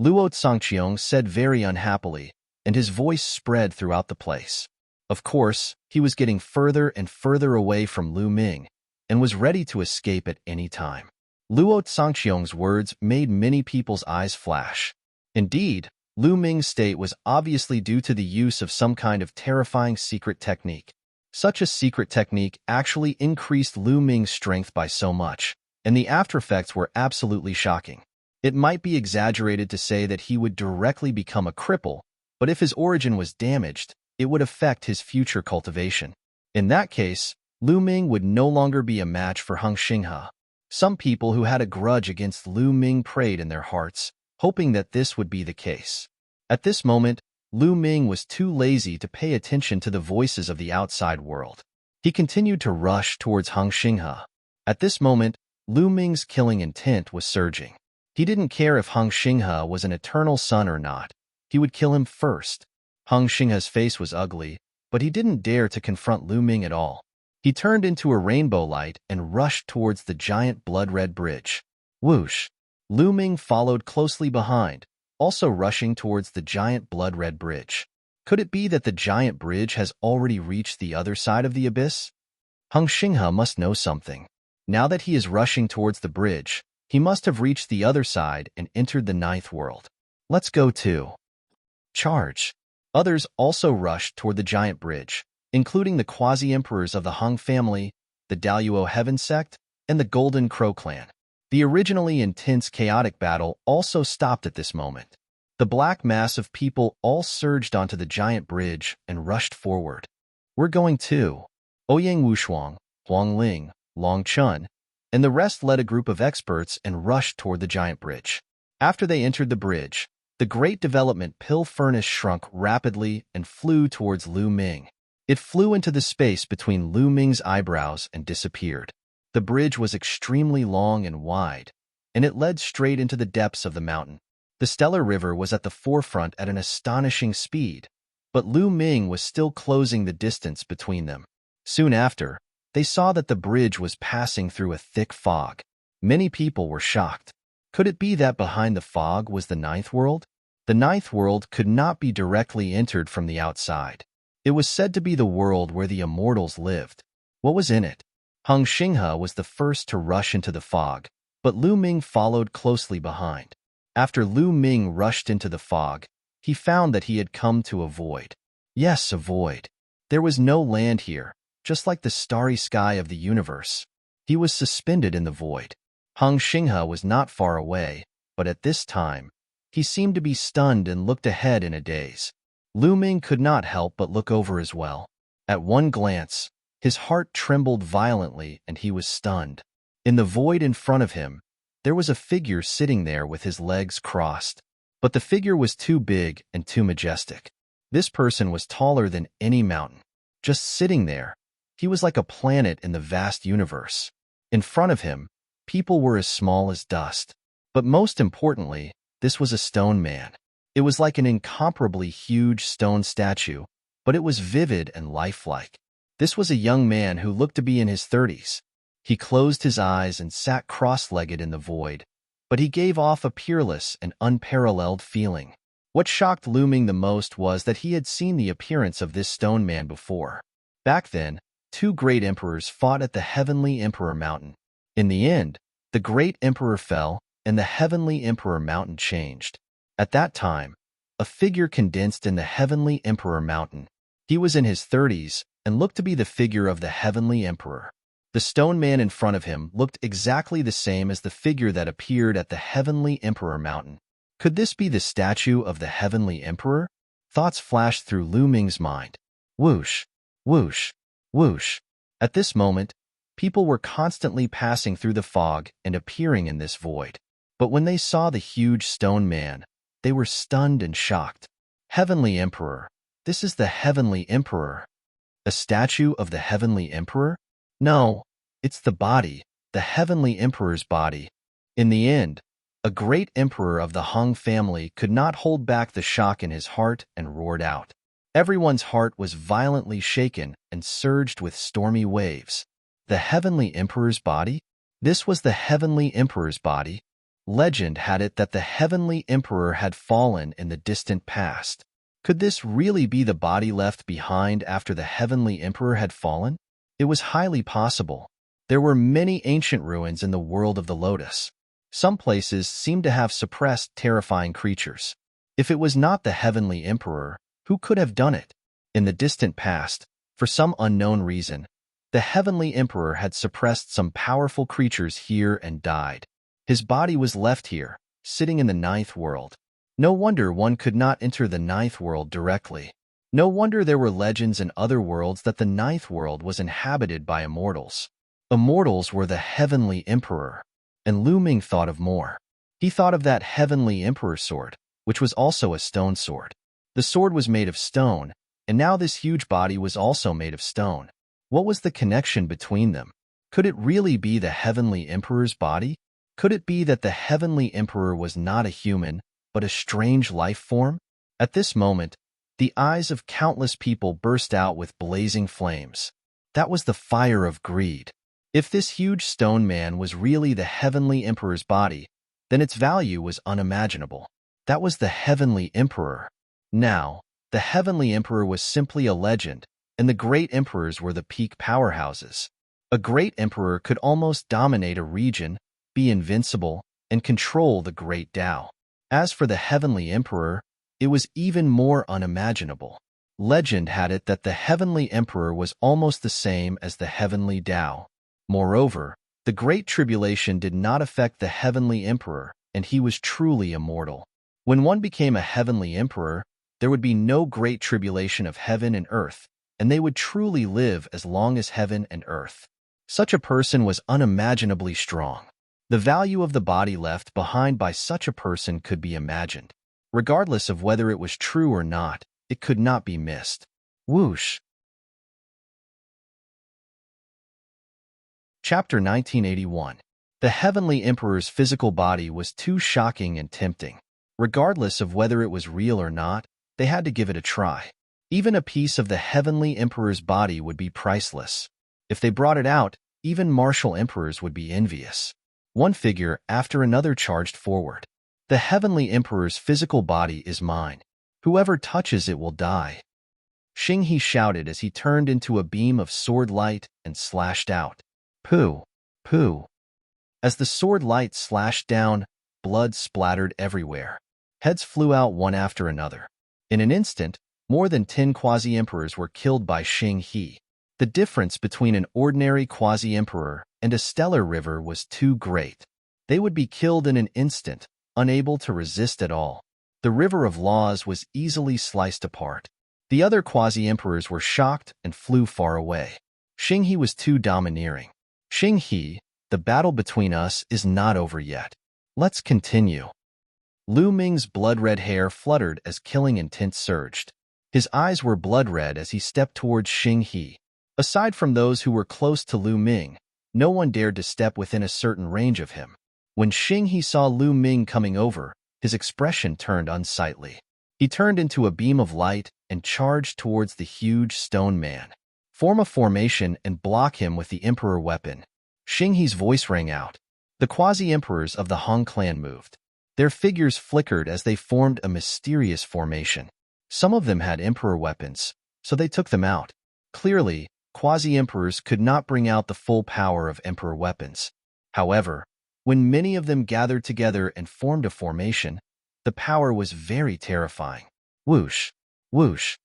Luo Tsangqiong said very unhappily, and his voice spread throughout the place. Of course, he was getting further and further away from Lu Ming, and was ready to escape at any time. Luo Tsangqiong's words made many people's eyes flash. Indeed, Lu Ming's state was obviously due to the use of some kind of terrifying secret technique. Such a secret technique actually increased Lu Ming's strength by so much, and the aftereffects were absolutely shocking. It might be exaggerated to say that he would directly become a cripple, but if his origin was damaged, it would affect his future cultivation. In that case, Lu Ming would no longer be a match for Hung Xinghe. Some people who had a grudge against Lu Ming prayed in their hearts, hoping that this would be the case. At this moment, Lu Ming was too lazy to pay attention to the voices of the outside world. He continued to rush towards Hung Xinghe. At this moment, Lu Ming's killing intent was surging. He didn't care if Hung Xinghe was an eternal son or not. He would kill him first. Hung Xinghe's face was ugly, but he didn't dare to confront Lu Ming at all. He turned into a rainbow light and rushed towards the giant blood-red bridge. Whoosh! Lu Ming followed closely behind, also rushing towards the giant blood-red bridge. Could it be that the giant bridge has already reached the other side of the abyss? Hung Xinghe must know something. Now that he is rushing towards the bridge, he must have reached the other side and entered the 9th world. Let's go too. Charge! Others also rushed toward the giant bridge, including the quasi-emperors of the Hung family, the Daluo Heaven sect, and the Golden Crow clan. The originally intense chaotic battle also stopped at this moment. The black mass of people all surged onto the giant bridge and rushed forward. We're going too. Ouyang Wushuang, Huang Ling, Long Chun, and the rest led a group of experts and rushed toward the giant bridge. After they entered the bridge, the great development pill furnace shrunk rapidly and flew towards Lu Ming. It flew into the space between Lu Ming's eyebrows and disappeared. The bridge was extremely long and wide, and it led straight into the depths of the mountain. The Stellar River was at the forefront at an astonishing speed, but Lu Ming was still closing the distance between them. Soon after, they saw that the bridge was passing through a thick fog. Many people were shocked. Could it be that behind the fog was the 9th world? The 9th world could not be directly entered from the outside. It was said to be the world where the immortals lived. What was in it? Hung Xinghe was the first to rush into the fog, but Lu Ming followed closely behind. After Lu Ming rushed into the fog, he found that he had come to a void. Yes, a void. There was no land here, just like the starry sky of the universe. He was suspended in the void. Hung Xinghe was not far away, but at this time, he seemed to be stunned and looked ahead in a daze. Lu Ming could not help but look over as well. At one glance, his heart trembled violently and he was stunned. In the void in front of him, there was a figure sitting there with his legs crossed. But the figure was too big and too majestic. This person was taller than any mountain. Just sitting there, he was like a planet in the vast universe. In front of him, people were as small as dust. But most importantly, this was a stone man. It was like an incomparably huge stone statue, but it was vivid and lifelike. This was a young man who looked to be in his 30s. He closed his eyes and sat cross-legged in the void, but he gave off a peerless and unparalleled feeling. What shocked Lu Ming the most was that he had seen the appearance of this stone man before. Back then, two great emperors fought at the Heavenly Emperor Mountain. In the end, the great emperor fell, and the Heavenly Emperor Mountain changed. At that time, a figure condensed in the Heavenly Emperor Mountain. He was in his 30s and looked to be the figure of the Heavenly Emperor. The stone man in front of him looked exactly the same as the figure that appeared at the Heavenly Emperor Mountain. Could this be the statue of the Heavenly Emperor? Thoughts flashed through Lu Ming's mind. Whoosh, whoosh, whoosh. At this moment, people were constantly passing through the fog and appearing in this void. But when they saw the huge stone man, they were stunned and shocked. Heavenly Emperor. This is the Heavenly Emperor. A statue of the Heavenly Emperor? No, it's the body, the Heavenly Emperor's body. In the end, a great emperor of the Hung family could not hold back the shock in his heart and roared out. Everyone's heart was violently shaken and surged with stormy waves. The Heavenly Emperor's body? This was the Heavenly Emperor's body. Legend had it that the Heavenly Emperor had fallen in the distant past. Could this really be the body left behind after the Heavenly Emperor had fallen? It was highly possible. There were many ancient ruins in the world of the Lotus. Some places seemed to have suppressed terrifying creatures. If it was not the Heavenly Emperor, who could have done it? In the distant past, for some unknown reason, the Heavenly Emperor had suppressed some powerful creatures here and died. His body was left here, sitting in the ninth world. No wonder one could not enter the ninth world directly. No wonder there were legends in other worlds that the ninth world was inhabited by immortals. Immortals were the Heavenly Emperor. And Lu Ming thought of more. He thought of that Heavenly Emperor sword, which was also a stone sword. The sword was made of stone, and now this huge body was also made of stone. What was the connection between them? Could it really be the Heavenly Emperor's body? Could it be that the Heavenly Emperor was not a human, but a strange life form? At this moment, the eyes of countless people burst out with blazing flames. That was the fire of greed. If this huge stone man was really the Heavenly Emperor's body, then its value was unimaginable. That was the Heavenly Emperor. Now, the Heavenly Emperor was simply a legend, and the great emperors were the peak powerhouses. A great emperor could almost dominate a region, be invincible, and control the great Tao. As for the Heavenly Emperor, it was even more unimaginable. Legend had it that the Heavenly Emperor was almost the same as the Heavenly Tao. Moreover, the Great Tribulation did not affect the Heavenly Emperor, and he was truly immortal. When one became a Heavenly Emperor, there would be no Great Tribulation of heaven and earth, and they would truly live as long as heaven and earth. Such a person was unimaginably strong. The value of the body left behind by such a person could be imagined. Regardless of whether it was true or not, it could not be missed. Whoosh! Chapter 1981. The Heavenly Emperor's physical body was too shocking and tempting. Regardless of whether it was real or not, they had to give it a try. Even a piece of the Heavenly Emperor's body would be priceless. If they brought it out, even martial emperors would be envious. One figure after another charged forward. The Heavenly Emperor's physical body is mine. Whoever touches it will die. Xing He shouted as he turned into a beam of sword light and slashed out. Pooh! Pooh! As the sword light slashed down, blood splattered everywhere. Heads flew out one after another. In an instant, more than 10 quasi-emperors were killed by Xing He. The difference between an ordinary quasi-emperor and a stellar river was too great. They would be killed in an instant, unable to resist at all. The river of laws was easily sliced apart. The other quasi-emperors were shocked and flew far away. Xing He was too domineering. Xing He, the battle between us is not over yet. Let's continue. Lu Ming's blood-red hair fluttered as killing intent surged. His eyes were blood-red as he stepped towards Xing He. Aside from those who were close to Lu Ming, no one dared to step within a certain range of him. When Xing He saw Lu Ming coming over, his expression turned unsightly. He turned into a beam of light and charged towards the huge stone man. Form a formation and block him with the Emperor weapon. Xing He's voice rang out. The quasi-emperors of the Han clan moved. Their figures flickered as they formed a mysterious formation. Some of them had Emperor weapons, so they took them out. Clearly, quasi-emperors could not bring out the full power of emperor weapons. However, when many of them gathered together and formed a formation, the power was very terrifying. Whoosh! Whoosh!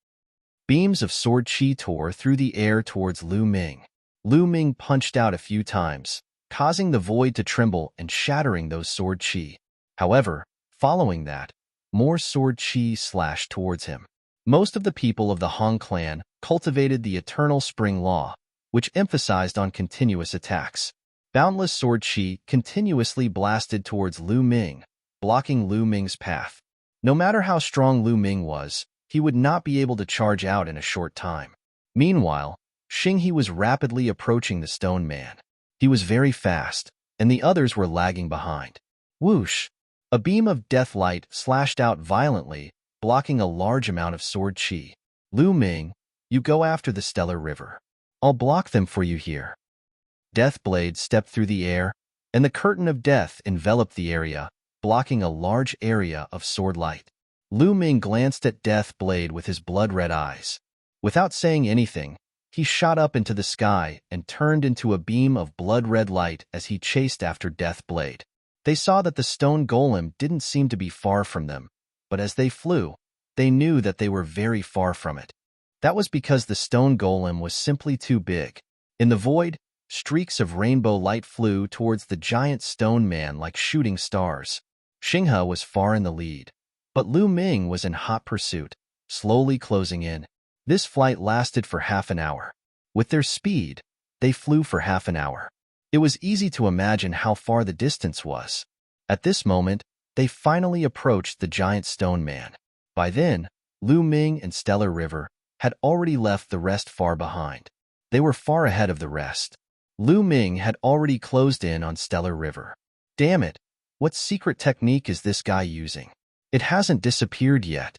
Beams of sword chi tore through the air towards Lu Ming. Lu Ming punched out a few times, causing the void to tremble and shattering those sword chi. However, following that, more sword chi slashed towards him. Most of the people of the Han clan cultivated the eternal spring law, which emphasized on continuous attacks. Boundless sword chi continuously blasted towards Lu Ming, blocking Lu Ming's path. No matter how strong Lu Ming was, he would not be able to charge out in a short time. Meanwhile, Xinghe was rapidly approaching the stone man. He was very fast, and the others were lagging behind. Whoosh! A beam of death light slashed out violently, blocking a large amount of sword chi. Lu Ming, you go after the stellar river. I'll block them for you here. Death Blade stepped through the air, and the curtain of death enveloped the area, blocking a large area of sword light. Lu Ming glanced at Death Blade with his blood-red eyes. Without saying anything, he shot up into the sky and turned into a beam of blood-red light as he chased after Death Blade. They saw that the stone golem didn't seem to be far from them, but as they flew, they knew that they were very far from it. That was because the stone golem was simply too big. In the void, streaks of rainbow light flew towards the giant stone man like shooting stars. Xinghe was far in the lead, but Lu Ming was in hot pursuit, slowly closing in. This flight lasted for half an hour. With their speed, they flew for half an hour. It was easy to imagine how far the distance was. At this moment, they finally approached the giant stone man. By then, Lu Ming and Stellar River had already left the rest far behind. They were far ahead of the rest. Lu Ming had already closed in on Stellar River. Damn it, what secret technique is this guy using? It hasn't disappeared yet.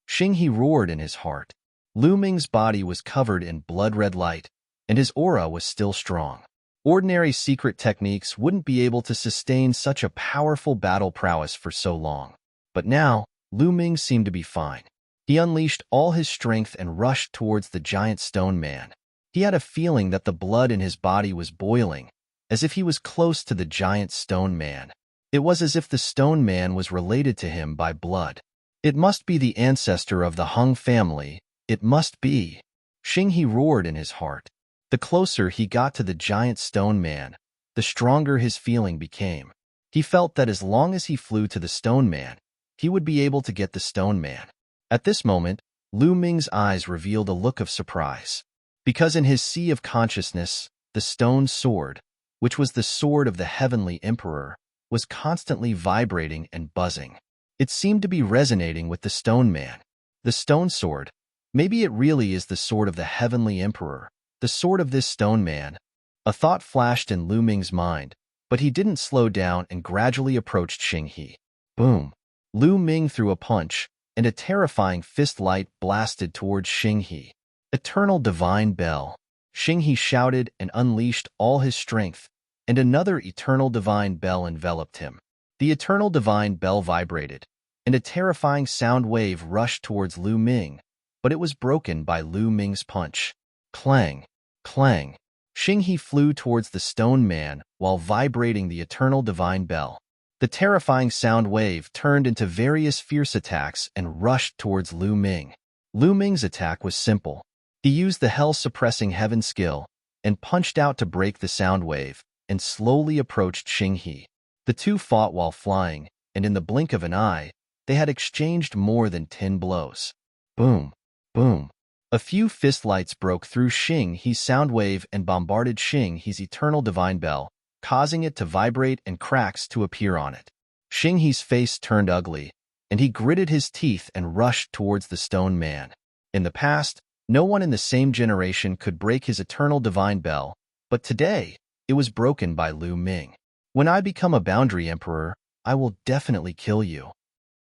Xinghe roared in his heart. Lu Ming's body was covered in blood-red light, and his aura was still strong. Ordinary secret techniques wouldn't be able to sustain such a powerful battle prowess for so long. But now, Lu Ming seemed to be fine. He unleashed all his strength and rushed towards the giant stone man. He had a feeling that the blood in his body was boiling, as if he was close to the giant stone man. It was as if the stone man was related to him by blood. It must be the ancestor of the Hung family. It must be. Xinghe roared in his heart. The closer he got to the giant stone man, the stronger his feeling became. He felt that as long as he flew to the stone man, he would be able to get the stone man. At this moment, Lu Ming's eyes revealed a look of surprise. Because in his sea of consciousness, the stone sword, which was the sword of the heavenly emperor, was constantly vibrating and buzzing. It seemed to be resonating with the stone man. The stone sword, maybe it really is the sword of the heavenly emperor, the sword of this stone man. A thought flashed in Lu Ming's mind, but he didn't slow down and gradually approached Xinghe. Boom! Lu Ming threw a punch, and a terrifying fist light blasted towards Xinghe. Eternal Divine Bell. Xinghe shouted and unleashed all his strength, and another Eternal Divine Bell enveloped him. The Eternal Divine Bell vibrated, and a terrifying sound wave rushed towards Lu Ming, but it was broken by Lu Ming's punch. Clang! Clang! Xinghe flew towards the stone man while vibrating the Eternal Divine Bell. The terrifying sound wave turned into various fierce attacks and rushed towards Lu Ming. Lu Ming's attack was simple. He used the hell-suppressing heaven skill and punched out to break the sound wave and slowly approached Xinghe. The two fought while flying, and in the blink of an eye, they had exchanged more than 10 blows. Boom! Boom! A few fist lights broke through Xinghe's sound wave and bombarded Xinghe's Eternal Divine Bell, causing it to vibrate and cracks to appear on it. Xinghe's face turned ugly, and he gritted his teeth and rushed towards the stone man. In the past, no one in the same generation could break his Eternal Divine Bell, but today, it was broken by Lu Ming. When I become a boundary emperor, I will definitely kill you.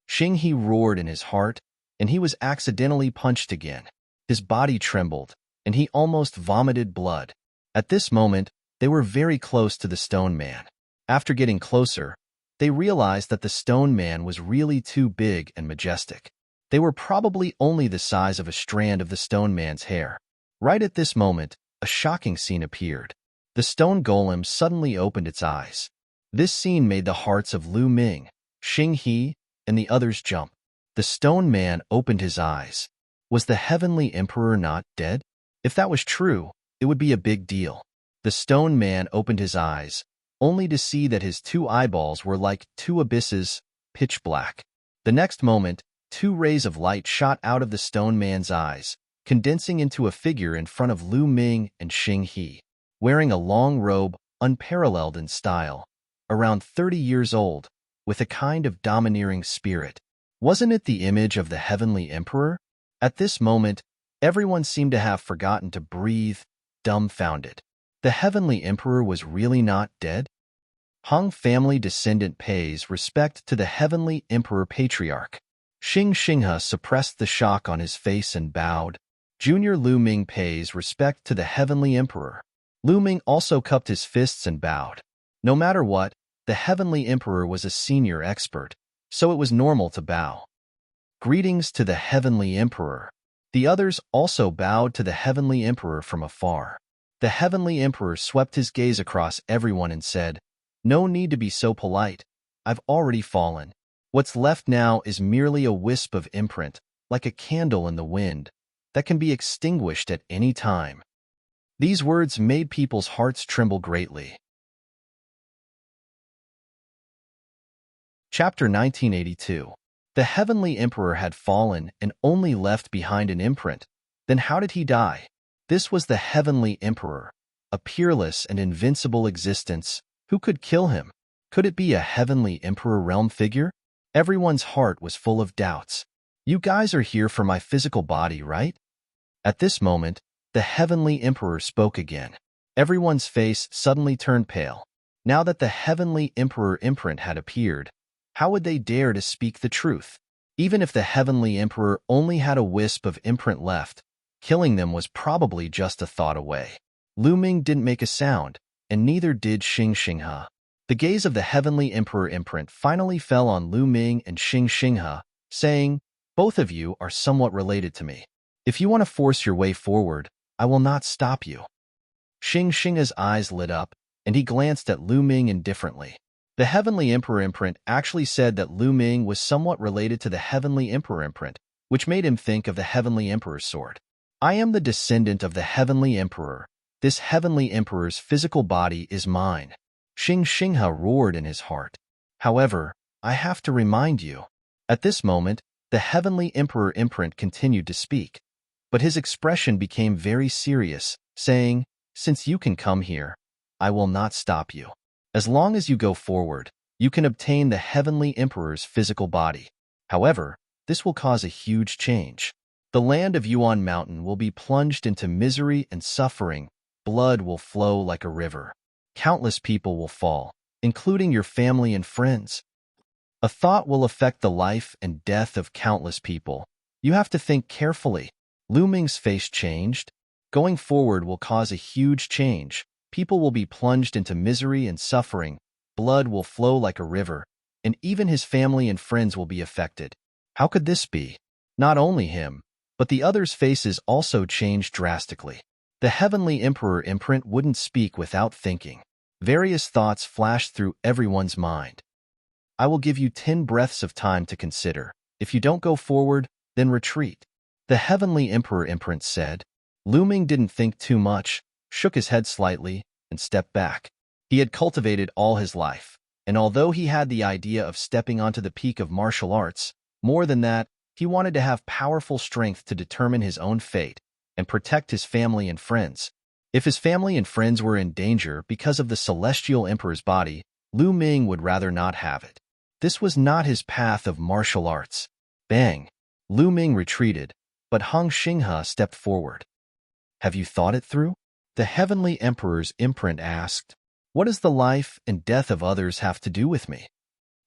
Xinghe roared in his heart, and he was accidentally punched again. His body trembled, and he almost vomited blood. At this moment, they were very close to the stone man. After getting closer, they realized that the stone man was really too big and majestic. They were probably only the size of a strand of the stone man's hair. Right at this moment, a shocking scene appeared. The stone golem suddenly opened its eyes. This scene made the hearts of Lu Ming, Xing He, and the others jump. The stone man opened his eyes. Was the heavenly emperor not dead? If that was true, it would be a big deal. The stone man opened his eyes, only to see that his two eyeballs were like two abysses, pitch black. The next moment, two rays of light shot out of the stone man's eyes, condensing into a figure in front of Lu Ming and Xing He, wearing a long robe unparalleled in style, around 30 years old, with a kind of domineering spirit. Wasn't it the image of the heavenly emperor? At this moment, everyone seemed to have forgotten to breathe, dumbfounded. The heavenly emperor was really not dead? Hong family descendant pays respect to the heavenly emperor patriarch. Xing Xinghe suppressed the shock on his face and bowed. Junior Lu Ming pays respect to the heavenly emperor. Lu Ming also cupped his fists and bowed. No matter what, the heavenly emperor was a senior expert, so it was normal to bow. Greetings to the heavenly emperor. The others also bowed to the heavenly emperor from afar. The heavenly emperor swept his gaze across everyone and said, "No need to be so polite. I've already fallen. What's left now is merely a wisp of imprint, like a candle in the wind, that can be extinguished at any time." These words made people's hearts tremble greatly. Chapter 1982. The heavenly emperor had fallen and only left behind an imprint. Then how did he die? This was the heavenly emperor, a peerless and invincible existence. Who could kill him? Could it be a heavenly emperor realm figure? Everyone's heart was full of doubts. You guys are here for my physical body, right? At this moment, the heavenly emperor spoke again. Everyone's face suddenly turned pale. Now that the heavenly emperor imprint had appeared, how would they dare to speak the truth? Even if the heavenly emperor only had a wisp of imprint left, killing them was probably just a thought away. Lu Ming didn't make a sound, and neither did Xing Xinghe. The gaze of the heavenly emperor imprint finally fell on Lu Ming and Xing Xinghe, saying, "Both of you are somewhat related to me. If you want to force your way forward, I will not stop you." Xing Xinghe's eyes lit up, and he glanced at Lu Ming indifferently. The heavenly emperor imprint actually said that Lu Ming was somewhat related to the heavenly emperor imprint, which made him think of the heavenly emperor's sword. "I am the descendant of the heavenly emperor. This heavenly emperor's physical body is mine." Xing Xinghe roared in his heart. "However, I have to remind you." At this moment, the heavenly emperor imprint continued to speak, but his expression became very serious, saying, "Since you can come here, I will not stop you. As long as you go forward, you can obtain the heavenly emperor's physical body. However, this will cause a huge change. The land of Yuan Mountain will be plunged into misery and suffering. Blood will flow like a river. Countless people will fall, including your family and friends. A thought will affect the life and death of countless people. You have to think carefully." Lu Ming's face changed. Going forward will cause a huge change. People will be plunged into misery and suffering. Blood will flow like a river, and even his family and friends will be affected. How could this be? Not only him, but the others' faces also changed drastically. The heavenly emperor imprint wouldn't speak without thinking. Various thoughts flashed through everyone's mind. "I will give you 10 breaths of time to consider. If you don't go forward, then retreat," the heavenly emperor imprint said. Lu Ming didn't think too much, shook his head slightly, and stepped back. He had cultivated all his life, and although he had the idea of stepping onto the peak of martial arts, more than that, he wanted to have powerful strength to determine his own fate and protect his family and friends. If his family and friends were in danger because of the celestial emperor's body, Lu Ming would rather not have it. This was not his path of martial arts. Bang! Lu Ming retreated, but Hong Xinghe stepped forward. "Have you thought it through?" The heavenly emperor's imprint asked. "What does the life and death of others have to do with me?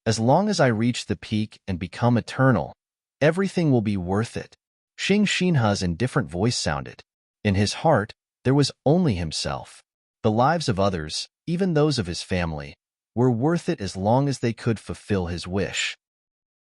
As long as I reach the peak and become eternal, everything will be worth it." Xing Xinghe's indifferent voice sounded. In his heart, there was only himself. The lives of others, even those of his family, were worth it as long as they could fulfill his wish.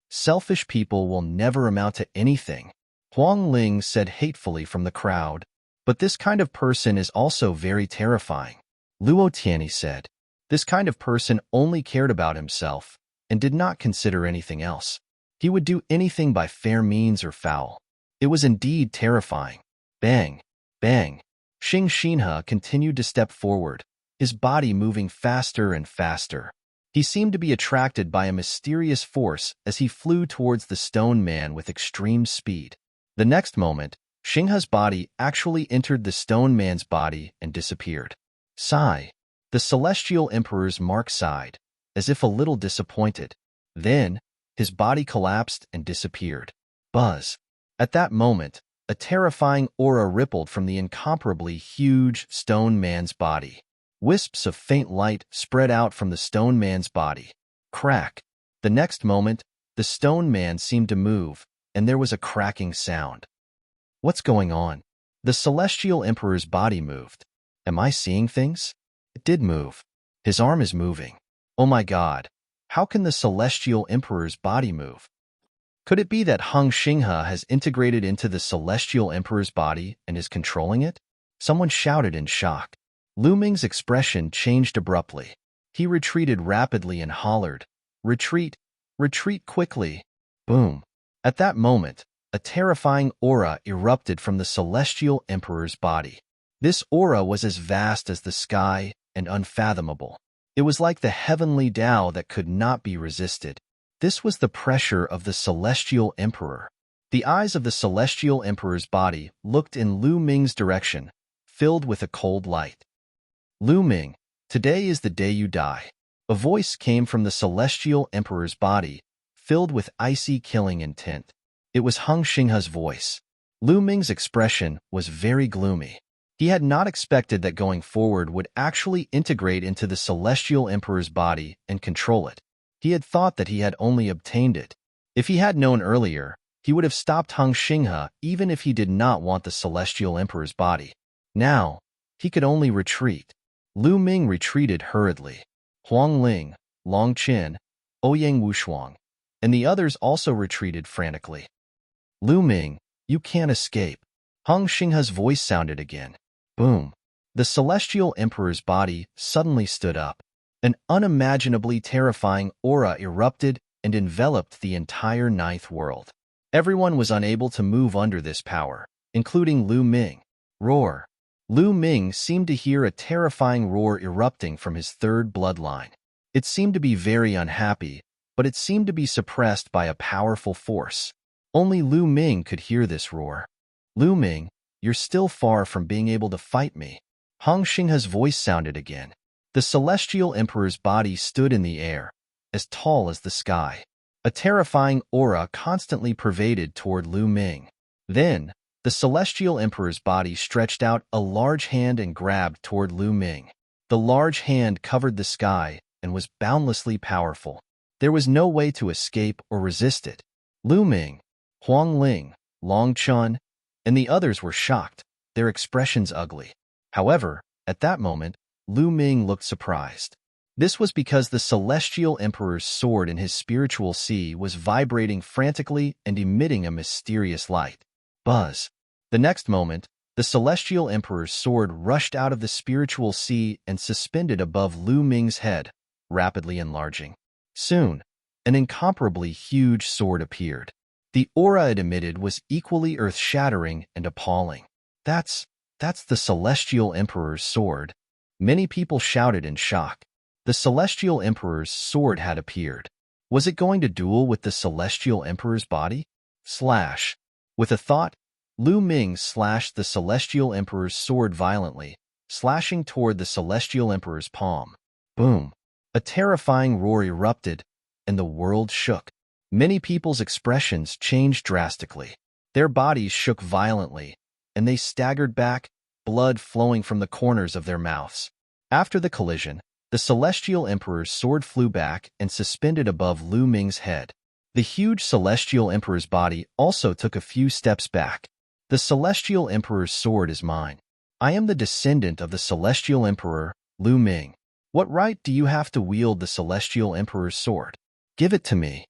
"Selfish people will never amount to anything," Huang Ling said hatefully from the crowd. But this kind of person is also very terrifying, Luo Tianyi said. This kind of person only cared about himself and did not consider anything else. He would do anything by fair means or foul. It was indeed terrifying. Bang, bang. Xing Xinhe continued to step forward, his body moving faster and faster. He seemed to be attracted by a mysterious force as he flew towards the stone man with extreme speed. The next moment, Xinghe's body actually entered the stone man's body and disappeared. Sigh. The Celestial Emperor's mark sighed, as if a little disappointed. Then, his body collapsed and disappeared. Buzz. At that moment, a terrifying aura rippled from the incomparably huge stone man's body. Wisps of faint light spread out from the stone man's body. Crack. The next moment, the stone man seemed to move, and there was a cracking sound. What's going on? The Celestial Emperor's body moved. Am I seeing things? It did move. His arm is moving. Oh my God. How can the Celestial Emperor's body move? Could it be that Hung Xinghe has integrated into the Celestial Emperor's body and is controlling it? Someone shouted in shock. Lu Ming's expression changed abruptly. He retreated rapidly and hollered, "Retreat! Retreat quickly!" Boom. At that moment, a terrifying aura erupted from the Celestial Emperor's body. This aura was as vast as the sky and unfathomable. It was like the heavenly Tao that could not be resisted. This was the pressure of the Celestial Emperor. The eyes of the Celestial Emperor's body looked in Lu Ming's direction, filled with a cold light. Lu Ming, today is the day you die. A voice came from the Celestial Emperor's body, filled with icy killing intent. It was Hung Xinghe's voice. Lu Ming's expression was very gloomy. He had not expected that going forward would actually integrate into the Celestial Emperor's body and control it. He had thought that he had only obtained it. If he had known earlier, he would have stopped Hung Xinghe even if he did not want the Celestial Emperor's body. Now, he could only retreat. Lu Ming retreated hurriedly. Huang Ling, Long Qin, Ouyang Wushuang, and the others also retreated frantically. Lu Ming, you can't escape. Hung Xinghe's voice sounded again. Boom. The Celestial Emperor's body suddenly stood up. An unimaginably terrifying aura erupted and enveloped the entire ninth world. Everyone was unable to move under this power, including Lu Ming. Roar. Lu Ming seemed to hear a terrifying roar erupting from his third bloodline. It seemed to be very unhappy, but it seemed to be suppressed by a powerful force. Only Lu Ming could hear this roar. Lu Ming, you're still far from being able to fight me. Hung Xinghe's voice sounded again. The Celestial Emperor's body stood in the air, as tall as the sky. A terrifying aura constantly pervaded toward Lu Ming. Then, the Celestial Emperor's body stretched out a large hand and grabbed toward Lu Ming. The large hand covered the sky and was boundlessly powerful. There was no way to escape or resist it. Lu Ming, Huang Ling, Long Chun, and the others were shocked, their expressions ugly. However, at that moment, Lu Ming looked surprised. This was because the Celestial Emperor's sword in his spiritual sea was vibrating frantically and emitting a mysterious light. Buzz. The next moment, the Celestial Emperor's sword rushed out of the spiritual sea and suspended above Lu Ming's head, rapidly enlarging. Soon, an incomparably huge sword appeared. The aura it emitted was equally earth-shattering and appalling. That's the Celestial Emperor's sword. Many people shouted in shock. The Celestial Emperor's sword had appeared. Was it going to duel with the Celestial Emperor's body? Slash. With a thought, Lu Ming slashed the Celestial Emperor's sword violently, slashing toward the Celestial Emperor's palm. Boom. A terrifying roar erupted, and the world shook. Many people's expressions changed drastically. Their bodies shook violently, and they staggered back, blood flowing from the corners of their mouths. After the collision, the Celestial Emperor's sword flew back and suspended above Lu Ming's head. The huge Celestial Emperor's body also took a few steps back. The Celestial Emperor's sword is mine. I am the descendant of the Celestial Emperor, Lu Ming. What right do you have to wield the Celestial Emperor's sword? Give it to me.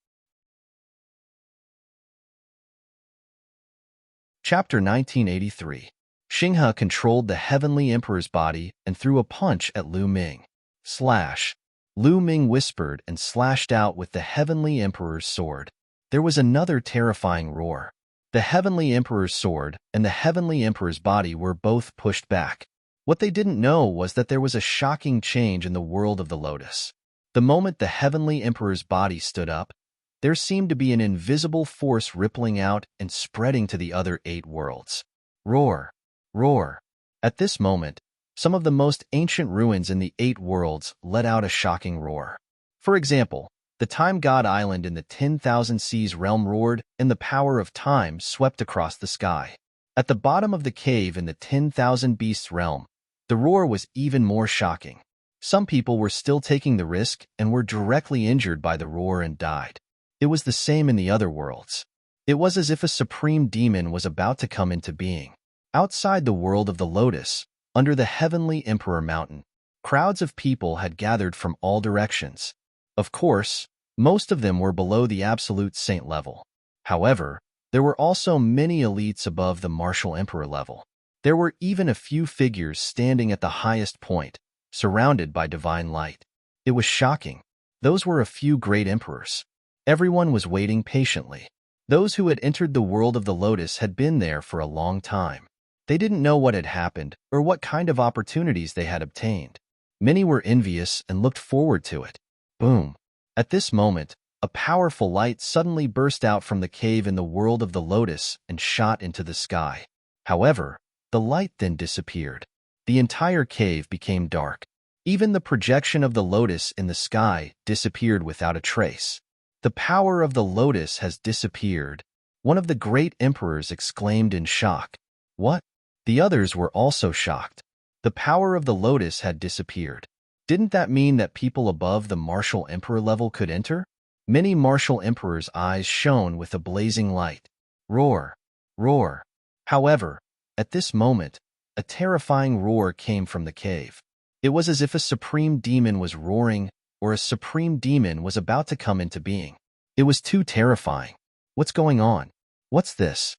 Chapter 1983. Xinghe controlled the Heavenly Emperor's body and threw a punch at Lu Ming. Slash! Lu Ming whispered and slashed out with the Heavenly Emperor's sword. There was another terrifying roar. The Heavenly Emperor's sword and the Heavenly Emperor's body were both pushed back. What they didn't know was that there was a shocking change in the world of the Lotus. The moment the Heavenly Emperor's body stood up, there seemed to be an invisible force rippling out and spreading to the other 8 worlds. Roar! Roar! At this moment, some of the most ancient ruins in the 8 worlds let out a shocking roar. For example, the Time God Island in the 10,000 Seas realm roared, and the power of time swept across the sky. At the bottom of the cave in the 10,000 Beasts realm, the roar was even more shocking. Some people were still taking the risk and were directly injured by the roar and died. It was the same in the other worlds. It was as if a supreme demon was about to come into being. Outside the world of the Lotus, under the Heavenly Emperor Mountain, crowds of people had gathered from all directions. Of course, most of them were below the absolute saint level. However, there were also many elites above the martial emperor level. There were even a few figures standing at the highest point, surrounded by divine light. It was shocking. Those were a few great emperors. Everyone was waiting patiently. Those who had entered the world of the Lotus had been there for a long time. They didn't know what had happened or what kind of opportunities they had obtained. Many were envious and looked forward to it. Boom! At this moment, a powerful light suddenly burst out from the cave in the world of the Lotus and shot into the sky. However, the light then disappeared. The entire cave became dark. Even the projection of the Lotus in the sky disappeared without a trace. The power of the Lotus has disappeared, one of the great emperors exclaimed in shock. What? The others were also shocked. The power of the Lotus had disappeared. Didn't that mean that people above the martial emperor level could enter? Many martial emperors' eyes shone with a blazing light. Roar! Roar! However, at this moment, a terrifying roar came from the cave. It was as if a supreme demon was roaring, or a supreme demon was about to come into being. It was too terrifying. What's going on? What's this?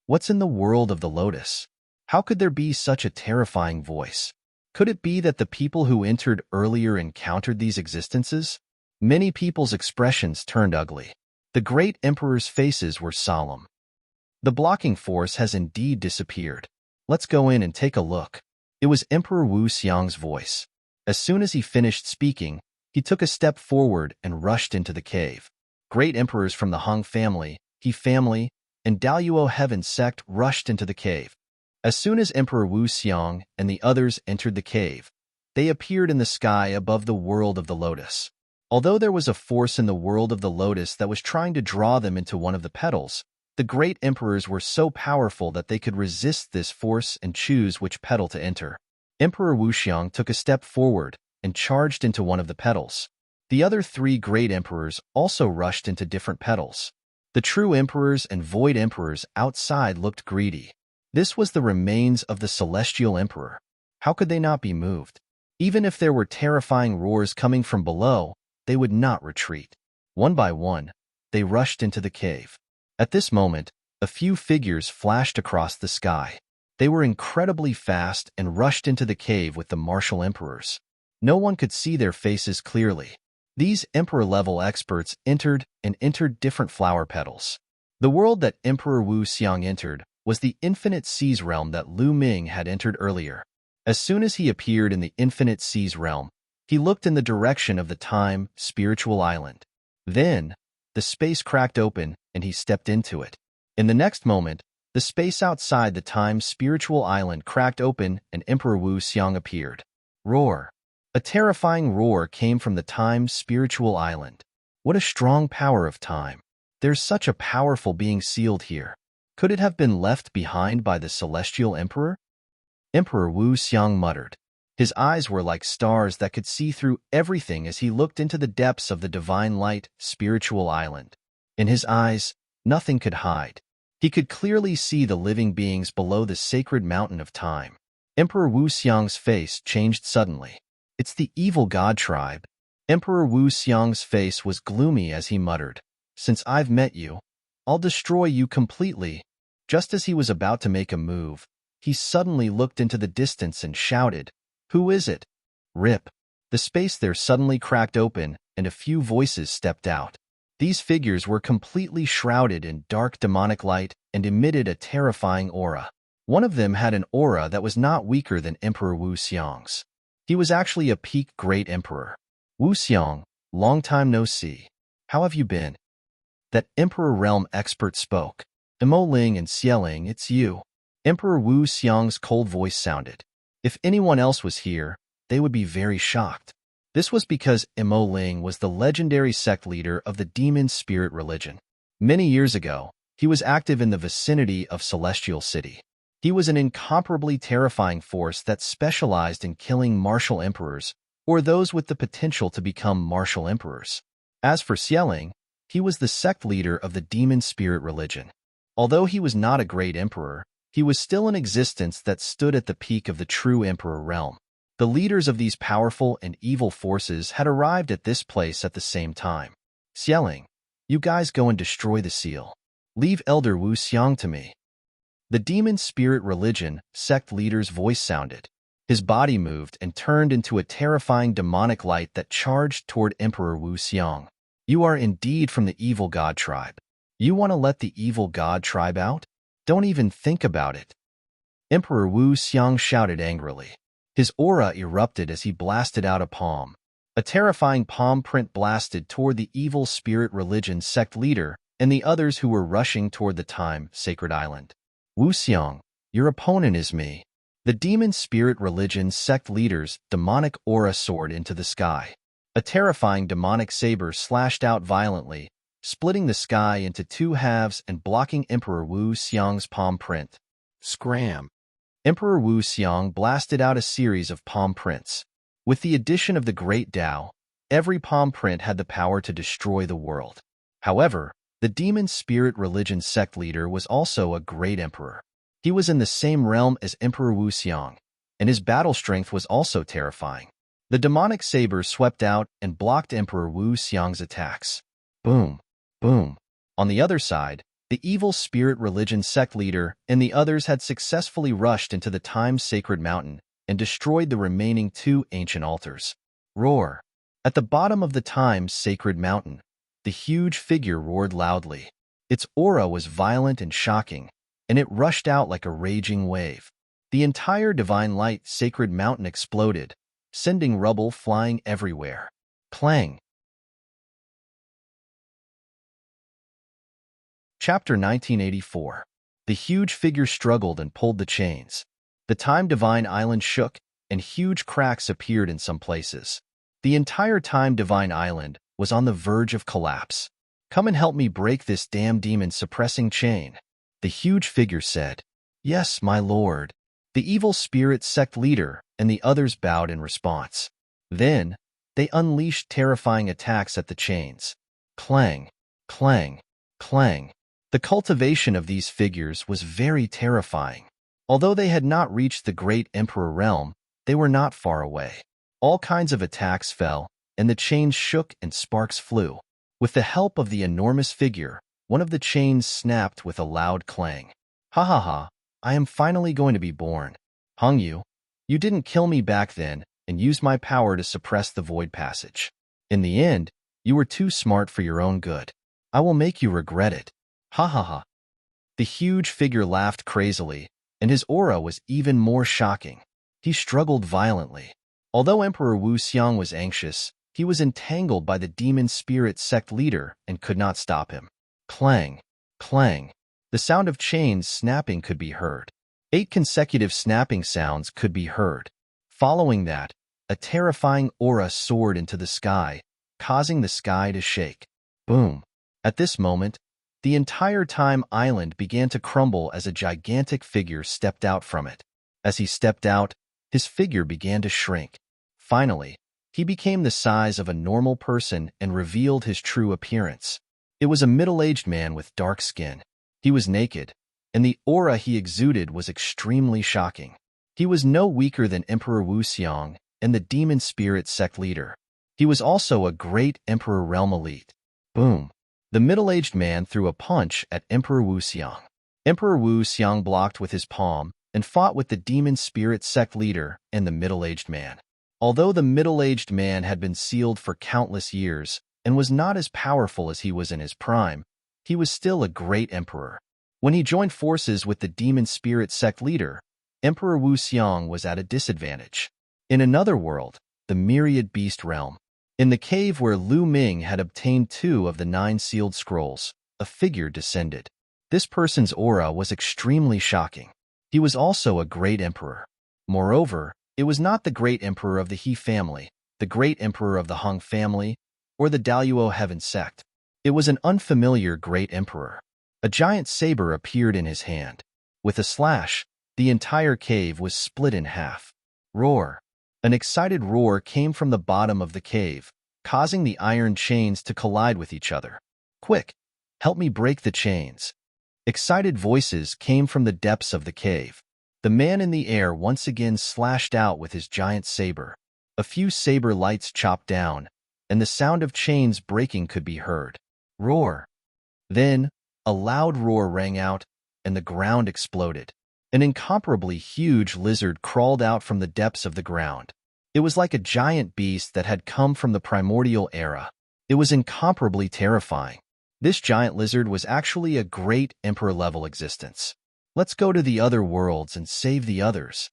What's in the world of the Lotus? How could there be such a terrifying voice? Could it be that the people who entered earlier encountered these existences? Many people's expressions turned ugly. The great emperor's faces were solemn. The blocking force has indeed disappeared. Let's go in and take a look. It was Emperor Wu Xiang's voice. As soon as he finished speaking, he took a step forward and rushed into the cave. Great emperors from the Hong family, He family, and Daluo Heaven sect rushed into the cave. As soon as Emperor Wu Xiang and the others entered the cave, they appeared in the sky above the world of the Lotus. Although there was a force in the world of the Lotus that was trying to draw them into one of the petals, the great emperors were so powerful that they could resist this force and choose which petal to enter. Emperor Wu Xiang took a step forward and charged into one of the petals. The other 3 great emperors also rushed into different petals. The true emperors and void emperors outside looked greedy. This was the remains of the celestial emperor. How could they not be moved? Even if there were terrifying roars coming from below, they would not retreat. One by one, they rushed into the cave. At this moment, a few figures flashed across the sky. They were incredibly fast and rushed into the cave with the martial emperors. No one could see their faces clearly. These emperor-level experts entered different flower petals. The world that Emperor Wu Xiang entered was the Infinite Seas realm that Lu Ming had entered earlier. As soon as he appeared in the Infinite Seas realm, he looked in the direction of the Time Spiritual Island. Then, the space cracked open and he stepped into it. In the next moment, the space outside the Time Spiritual Island cracked open and Emperor Wu Xiang appeared. Roar! A terrifying roar came from the Time Spiritual Island. What a strong power of time! There's such a powerful being sealed here. Could it have been left behind by the Celestial Emperor? Emperor Wu Xiang muttered. His eyes were like stars that could see through everything as he looked into the depths of the divine light, Spiritual Island. In his eyes, nothing could hide. He could clearly see the living beings below the sacred mountain of time. Emperor Wu Xiang's face changed suddenly. It's the evil god tribe. Emperor Wu Xiang's face was gloomy as he muttered, "Since I've met you, I'll destroy you completely." Just as he was about to make a move, he suddenly looked into the distance and shouted, "Who is it?" Rip. The space there suddenly cracked open, and a few voices stepped out. These figures were completely shrouded in dark demonic light and emitted a terrifying aura. One of them had an aura that was not weaker than Emperor Wu Xiong's. He was actually a peak great emperor. "Wu Xiong, long time no see. How have you been?" That Emperor Realm expert spoke. "Mo Ling and Xieling, it's you." Emperor Wu Xiong's cold voice sounded. If anyone else was here, they would be very shocked. This was because Mo Ling was the legendary sect leader of the demon spirit religion. Many years ago, he was active in the vicinity of Celestial City. He was an incomparably terrifying force that specialized in killing martial emperors or those with the potential to become martial emperors. As for Xieling, he was the sect leader of the demon spirit religion. Although he was not a great emperor, he was still an existence that stood at the peak of the true emperor realm. The leaders of these powerful and evil forces had arrived at this place at the same time. "Xieling, you guys go and destroy the seal. Leave Elder Wu Xiong to me." The demon spirit religion sect leader's voice sounded. His body moved and turned into a terrifying demonic light that charged toward Emperor Wu Xiong. "You are indeed from the evil god tribe. You want to let the evil god tribe out? Don't even think about it." Emperor Wu Xiong shouted angrily. His aura erupted as he blasted out a palm. A terrifying palm print blasted toward the evil spirit religion sect leader and the others who were rushing toward the time sacred island. "Wu Xiong, your opponent is me." The demon spirit religion sect leader's demonic aura soared into the sky. A terrifying demonic saber slashed out violently, splitting the sky into two halves and blocking Emperor Wu Xiong's palm print. Scram! Emperor Wu Xiong blasted out a series of palm prints. With the addition of the Great Tao, every palm print had the power to destroy the world. However, the demon spirit religion sect leader was also a great emperor. He was in the same realm as Emperor Wu Xiong, and his battle strength was also terrifying. The demonic saber swept out and blocked Emperor Wu Xiong's attacks. Boom, boom. On the other side, the evil spirit religion sect leader and the others had successfully rushed into the Time Sacred Mountain and destroyed the remaining two ancient altars. Roar! At the bottom of the Time Sacred Mountain, the huge figure roared loudly. Its aura was violent and shocking, and it rushed out like a raging wave. The entire divine light sacred mountain exploded, sending rubble flying everywhere. Clang! Chapter 1984. The huge figure struggled and pulled the chains. The Time Divine Island shook, and huge cracks appeared in some places. The entire Time Divine Island was on the verge of collapse. "Come and help me break this damn demon-suppressing chain," the huge figure said. "Yes, my lord." The evil spirit sect leader and the others bowed in response. Then, they unleashed terrifying attacks at the chains. Clang, clang, clang. The cultivation of these figures was very terrifying. Although they had not reached the great emperor realm, they were not far away. All kinds of attacks fell, and the chains shook and sparks flew. With the help of the enormous figure, one of the chains snapped with a loud clang. "Ha ha ha, I am finally going to be born. Hung you. You didn't kill me back then and used my power to suppress the void passage. In the end, you were too smart for your own good. I will make you regret it. Ha ha ha." The huge figure laughed crazily, and his aura was even more shocking. He struggled violently. Although Emperor Wu Xiong was anxious, he was entangled by the demon spirit sect leader and could not stop him. Clang, clang. The sound of chains snapping could be heard. 8 consecutive snapping sounds could be heard. Following that, a terrifying aura soared into the sky, causing the sky to shake. Boom. At this moment, the entire Time Island began to crumble as a gigantic figure stepped out from it. As he stepped out, his figure began to shrink. Finally, he became the size of a normal person and revealed his true appearance. It was a middle-aged man with dark skin. He was naked, and the aura he exuded was extremely shocking. He was no weaker than Emperor Wu Xiong and the demon spirit sect leader. He was also a great Emperor Realm elite. Boom. The middle-aged man threw a punch at Emperor Wu Xiong. Emperor Wu Xiong blocked with his palm, and fought with the demon spirit sect leader and the middle-aged man. Although the middle-aged man had been sealed for countless years and was not as powerful as he was in his prime, he was still a great emperor. When he joined forces with the demon spirit sect leader, Emperor Wu Xiang was at a disadvantage. In another world, the myriad beast realm, in the cave where Lu Ming had obtained 2 of the 9 sealed scrolls, a figure descended. This person's aura was extremely shocking. He was also a great emperor. Moreover, it was not the great emperor of the He family, the great emperor of the Hong family, or the Daluo Heaven sect. It was an unfamiliar great emperor. A giant saber appeared in his hand. With a slash, the entire cave was split in half. Roar! An excited roar came from the bottom of the cave, causing the iron chains to collide with each other. Quick! Help me break the chains. Excited voices came from the depths of the cave. The man in the air once again slashed out with his giant saber. A few saber lights chopped down, and the sound of chains breaking could be heard. Roar! Then, a loud roar rang out, and the ground exploded. An incomparably huge lizard crawled out from the depths of the ground. It was like a giant beast that had come from the primordial era. It was incomparably terrifying. This giant lizard was actually a great emperor-level existence. Let's go to the other worlds and save the others.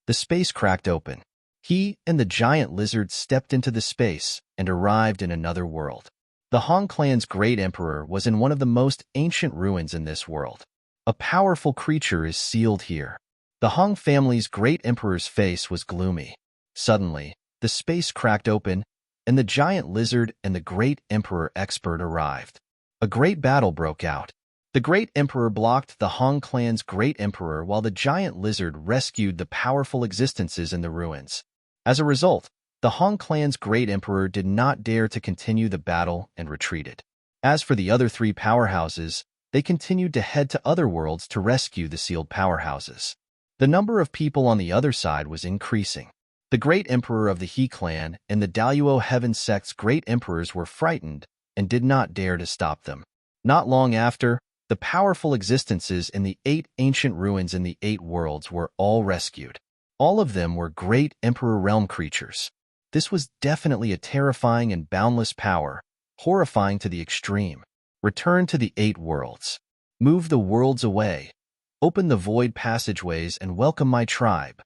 The space cracked open. He and the giant lizard stepped into the space and arrived in another world. The Hong clan's great emperor was in one of the most ancient ruins in this world. A powerful creature is sealed here. The Hong family's great emperor's face was gloomy. Suddenly, the space cracked open, and the giant lizard and the great emperor expert arrived. A great battle broke out. The great emperor blocked the Hong clan's great emperor while the giant lizard rescued the powerful existences in the ruins. As a result, the Hong clan's great emperor did not dare to continue the battle and retreated. As for the other 3 powerhouses, they continued to head to other worlds to rescue the sealed powerhouses. The number of people on the other side was increasing. The great emperor of the He clan and the Daluo Heaven sect's great emperors were frightened and did not dare to stop them. Not long after, the powerful existences in the 8 ancient ruins in the 8 worlds were all rescued. All of them were great emperor realm creatures. This was definitely a terrifying and boundless power, horrifying to the extreme. Return to the 8 worlds. Move the worlds away. Open the void passageways and welcome my tribe.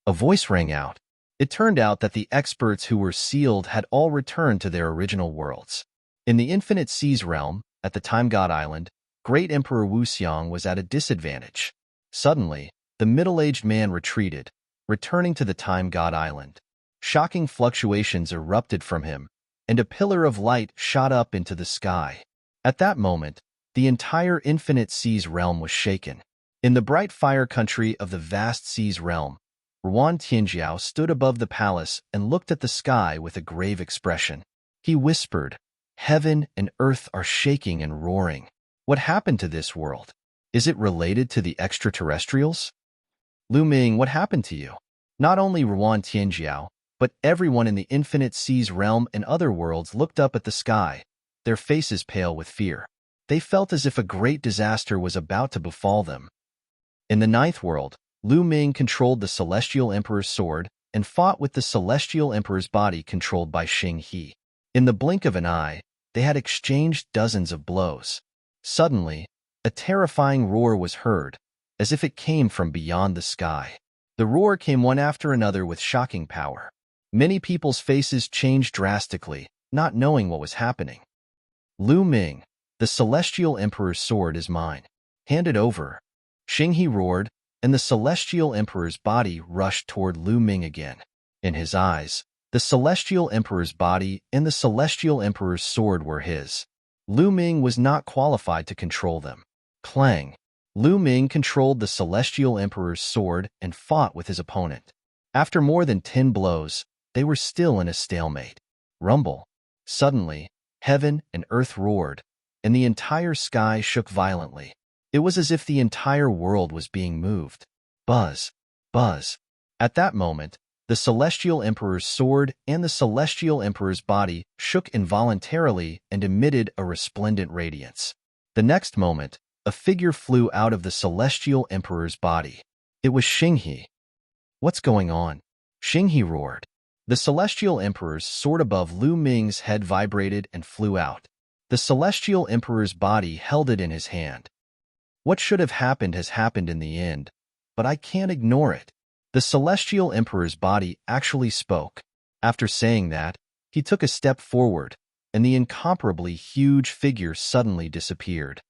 A voice rang out. It turned out that the experts who were sealed had all returned to their original worlds. In the Infinite Seas realm, at the Time God Island, Great Emperor Wu Xiang was at a disadvantage. Suddenly, the middle-aged man retreated, returning to the Time God Island. Shocking fluctuations erupted from him, and a pillar of light shot up into the sky. At that moment, the entire Infinite Seas realm was shaken. In the bright fire country of the vast seas realm, Ruan Tianjiao stood above the palace and looked at the sky with a grave expression. He whispered, "Heaven and earth are shaking and roaring. What happened to this world? Is it related to the extraterrestrials?" "Lu Ming, what happened to you?" Not only Ruan Tianjiao, but everyone in the Infinite Seas realm and other worlds looked up at the sky, their faces pale with fear. They felt as if a great disaster was about to befall them. In the 9th world, Lu Ming controlled the Celestial Emperor's sword and fought with the Celestial Emperor's body controlled by Xing He. In the blink of an eye, they had exchanged dozens of blows. Suddenly, a terrifying roar was heard, as if it came from beyond the sky. The roar came one after another with shocking power. Many people's faces changed drastically, not knowing what was happening. "Lu Ming, the Celestial Emperor's sword is mine. Hand it over." Xing He roared, and the Celestial Emperor's body rushed toward Lu Ming again. In his eyes, the Celestial Emperor's body and the Celestial Emperor's sword were his. Lu Ming was not qualified to control them. Clang! Lu Ming controlled the Celestial Emperor's sword and fought with his opponent. After more than 10 blows, they were still in a stalemate. Rumble! Suddenly, heaven and earth roared, and the entire sky shook violently. It was as if the entire world was being moved. Buzz! Buzz! At that moment, the Celestial Emperor's sword and the Celestial Emperor's body shook involuntarily and emitted a resplendent radiance. The next moment, a figure flew out of the Celestial Emperor's body. It was Xinghe. What's going on? Xinghe roared. The Celestial Emperor's sword above Lu Ming's head vibrated and flew out. The Celestial Emperor's body held it in his hand. What should have happened has happened in the end, but I can't ignore it. The Celestial Emperor's body actually spoke. After saying that, he took a step forward, and the incomparably huge figure suddenly disappeared.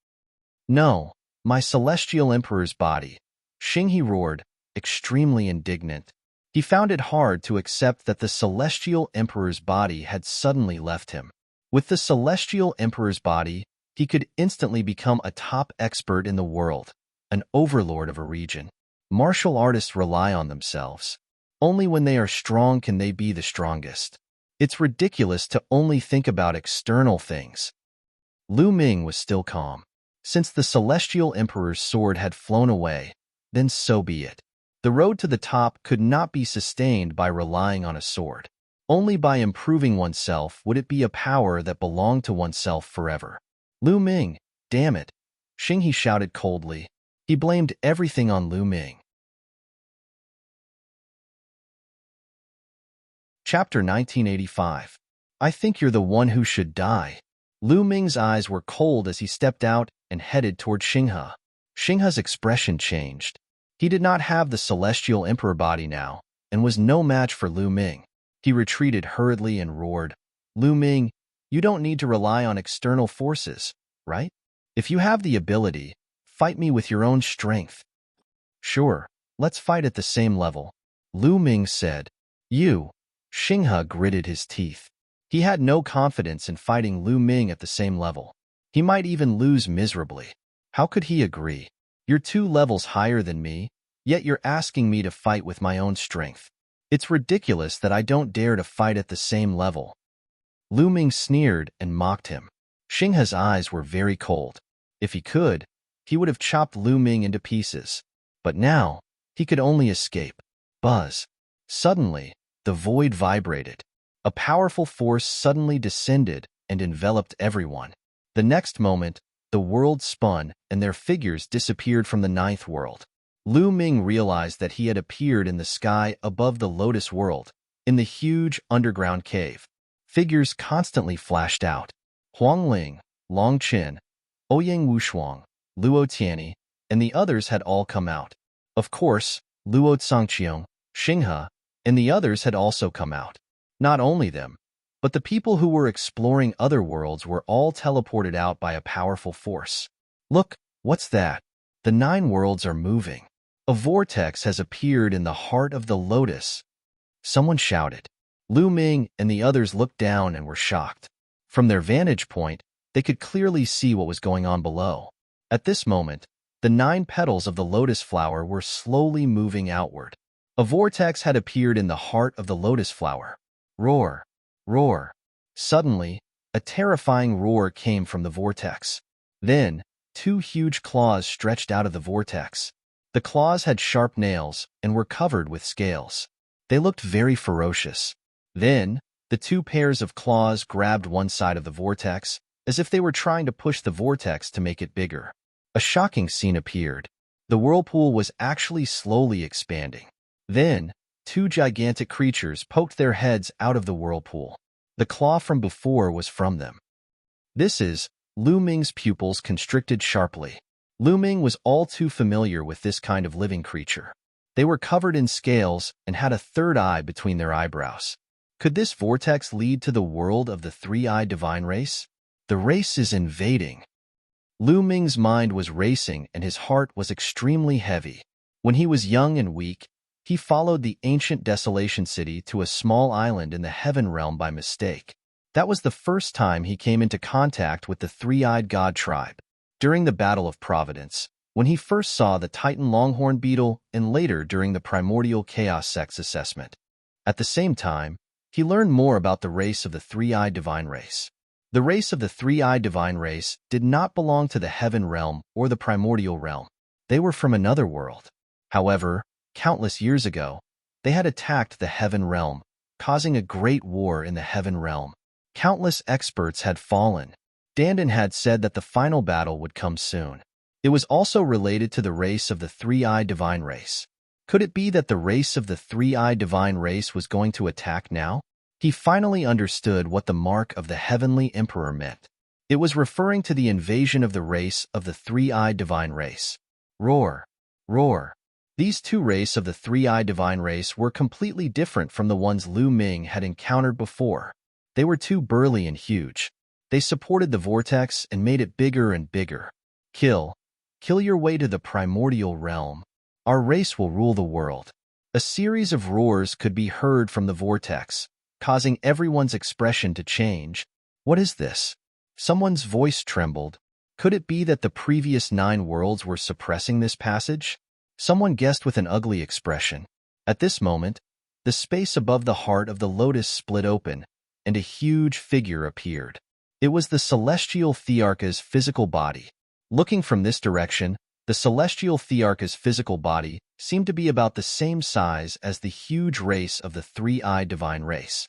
No, my Celestial Emperor's body, Xinghe roared, extremely indignant. He found it hard to accept that the Celestial Emperor's body had suddenly left him. With the Celestial Emperor's body, he could instantly become a top expert in the world, an overlord of a region. Martial artists rely on themselves. Only when they are strong can they be the strongest. It's ridiculous to only think about external things. Lu Ming was still calm. Since the Celestial Emperor's sword had flown away, then so be it. The road to the top could not be sustained by relying on a sword. Only by improving oneself would it be a power that belonged to oneself forever. Lu Ming, damn it, Xinghe shouted coldly. He blamed everything on Lu Ming. Chapter 1985. I think you're the one who should die. Lu Ming's eyes were cold as he stepped out and headed toward Xinghe. Xinghe's expression changed. He did not have the Celestial Emperor body now, and was no match for Lu Ming. He retreated hurriedly and roared, Lu Ming, you don't need to rely on external forces, right? If you have the ability, fight me with your own strength. Sure, let's fight at the same level, Lu Ming said. You. Xinghe gritted his teeth. He had no confidence in fighting Lu Ming at the same level. He might even lose miserably. How could he agree? You're 2 levels higher than me, yet you're asking me to fight with my own strength. It's ridiculous that I don't dare to fight at the same level. Lu Ming sneered and mocked him. Xinghe's eyes were very cold. If he could, he would have chopped Lu Ming into pieces. But now, he could only escape. Buzz. Suddenly, the void vibrated. A powerful force suddenly descended and enveloped everyone. The next moment, the world spun and their figures disappeared from the 9th world. Lu Ming realized that he had appeared in the sky above the Lotus World, in the huge underground cave. Figures constantly flashed out. Huang Ling, Long Qin, Ouyang Wushuang, Luo Tianyi, and the others had all come out. Of course, Luo Zhangqiong, Xinghe, and the others had also come out. Not only them, but the people who were exploring other worlds were all teleported out by a powerful force. Look, what's that? The 9 worlds are moving. A vortex has appeared in the heart of the lotus. Someone shouted. Lu Ming and the others looked down and were shocked. From their vantage point, they could clearly see what was going on below. At this moment, the 9 petals of the lotus flower were slowly moving outward. A vortex had appeared in the heart of the lotus flower. Roar, roar. Suddenly, a terrifying roar came from the vortex. Then, 2 huge claws stretched out of the vortex. The claws had sharp nails and were covered with scales. They looked very ferocious. Then, the 2 pairs of claws grabbed one side of the vortex, as if they were trying to push the vortex to make it bigger. A shocking scene appeared. The whirlpool was actually slowly expanding. Then, 2 gigantic creatures poked their heads out of the whirlpool. The claw from before was from them. This is, Lu Ming's pupils constricted sharply. Lu Ming was all too familiar with this kind of living creature. They were covered in scales and had a 3rd eye between their eyebrows. Could this vortex lead to the world of the 3-eyed divine race? The race is invading. Lu Ming's mind was racing and his heart was extremely heavy. When he was young and weak, he followed the ancient Desolation City to a small island in the Heaven Realm by mistake. That was the first time he came into contact with the 3-eyed god tribe. During the Battle of Providence, when he first saw the Titan Longhorn Beetle, and later during the Primordial Chaos Sex assessment. At the same time, he learned more about the race of the 3-eyed divine race. The race of the 3-eyed divine race did not belong to the Heaven Realm or the Primordial Realm. They were from another world. However, countless years ago, they had attacked the Heaven Realm, causing a great war in the Heaven Realm. Countless experts had fallen. Dandan had said that the final battle would come soon. It was also related to the race of the 3-eyed divine race. Could it be that the race of the three-eyed divine race was going to attack now? He finally understood what the mark of the heavenly emperor meant. It was referring to the invasion of the race of the three-eyed divine race. Roar! Roar! These two races of the three-eyed divine race were completely different from the ones Lu Ming had encountered before. They were too burly and huge. They supported the vortex and made it bigger and bigger. Kill your way to the primordial realm. Our race will rule the world. A series of roars could be heard from the vortex, causing everyone's expression to change. What is this? Someone's voice trembled. Could it be that the previous 9 worlds were suppressing this passage? Someone guessed with an ugly expression. At this moment, the space above the heart of the lotus split open, and a huge figure appeared. It was the celestial Thearcha's physical body. Looking from this direction, the celestial Thearcha's physical body seemed to be about the same size as the huge race of the three-eyed divine race.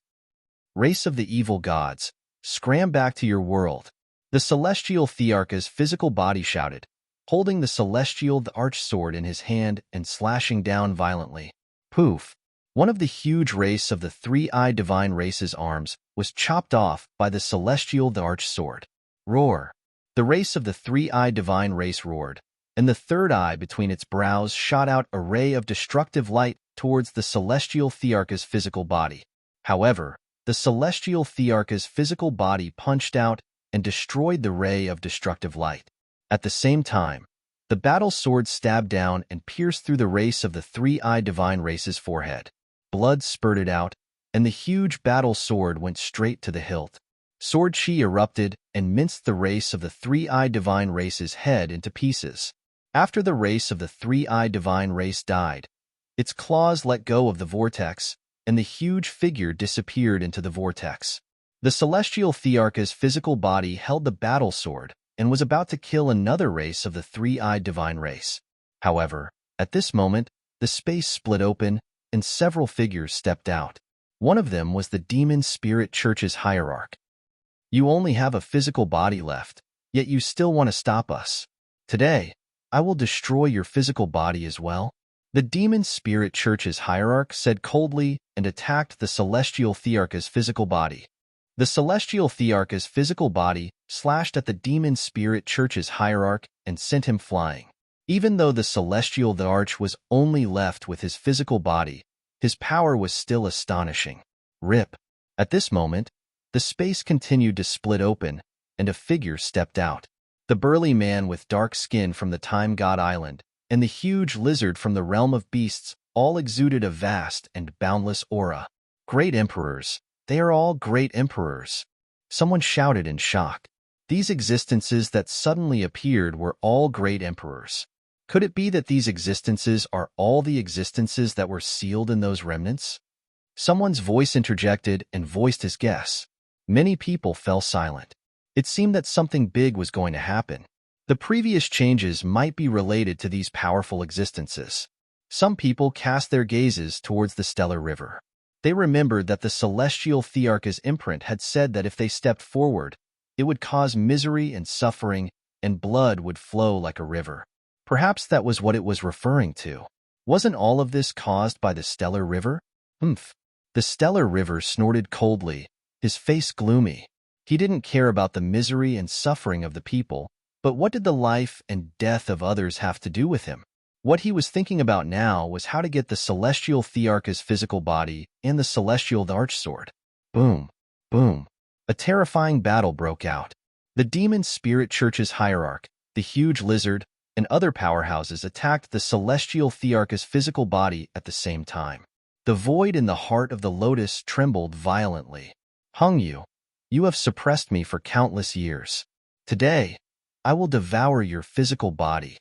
Race of the evil gods, scram back to your world. The celestial Thearcha's physical body shouted, holding the celestial arch-sword in his hand and slashing down violently. Poof! One of the huge race of the three-eyed divine race's arms was chopped off by the celestial arch-sword. Roar! The race of the three-eyed divine race roared, and the third eye between its brows shot out a ray of destructive light towards the celestial Thearcha's physical body. However, the celestial Thearcha's physical body punched out and destroyed the ray of destructive light. At the same time, the battle sword stabbed down and pierced through the race of the three-eyed divine race's forehead. Blood spurted out, and the huge battle sword went straight to the hilt. Sword chi erupted and minced the race of the three-eyed divine race's head into pieces. After the race of the three-eyed divine race died, its claws let go of the vortex, and the huge figure disappeared into the vortex. The celestial Thearcha's physical body held the battle sword and was about to kill another race of the three-eyed divine race. However, at this moment, the space split open and several figures stepped out. One of them was the Demon Spirit Church's hierarch. You only have a physical body left, yet you still want to stop us. Today, I will destroy your physical body as well. The Demon Spirit Church's hierarch said coldly and attacked the celestial Thearcha's physical body. The celestial Thearcha's physical body slashed at the Demon Spirit Church's hierarch and sent him flying. Even though the celestial arch was only left with his physical body, his power was still astonishing. Rip! At this moment, the space continued to split open, and a figure stepped out. The burly man with dark skin from the Time God Island and the huge lizard from the realm of beasts all exuded a vast and boundless aura. Great emperors! They are all great emperors! Someone shouted in shock. These existences that suddenly appeared were all great emperors. Could it be that these existences are all the existences that were sealed in those remnants? Someone's voice interjected and voiced his guess. Many people fell silent. It seemed that something big was going to happen. The previous changes might be related to these powerful existences. Some people cast their gazes towards the stellar river. They remembered that the celestial Thearcha's imprint had said that if they stepped forward, it would cause misery and suffering, and blood would flow like a river. Perhaps that was what it was referring to. Wasn't all of this caused by the stellar river? Humph. The stellar river snorted coldly, his face gloomy. He didn't care about the misery and suffering of the people, but what did the life and death of others have to do with him? What he was thinking about now was how to get the celestial Thearcha's physical body and the celestial archsword. Boom, boom. A terrifying battle broke out. The Demon Spirit Church's hierarch, the huge lizard, and other powerhouses attacked the celestial Thearcha's physical body at the same time. The void in the heart of the lotus trembled violently. Hung you have suppressed me for countless years. Today, I will devour your physical body.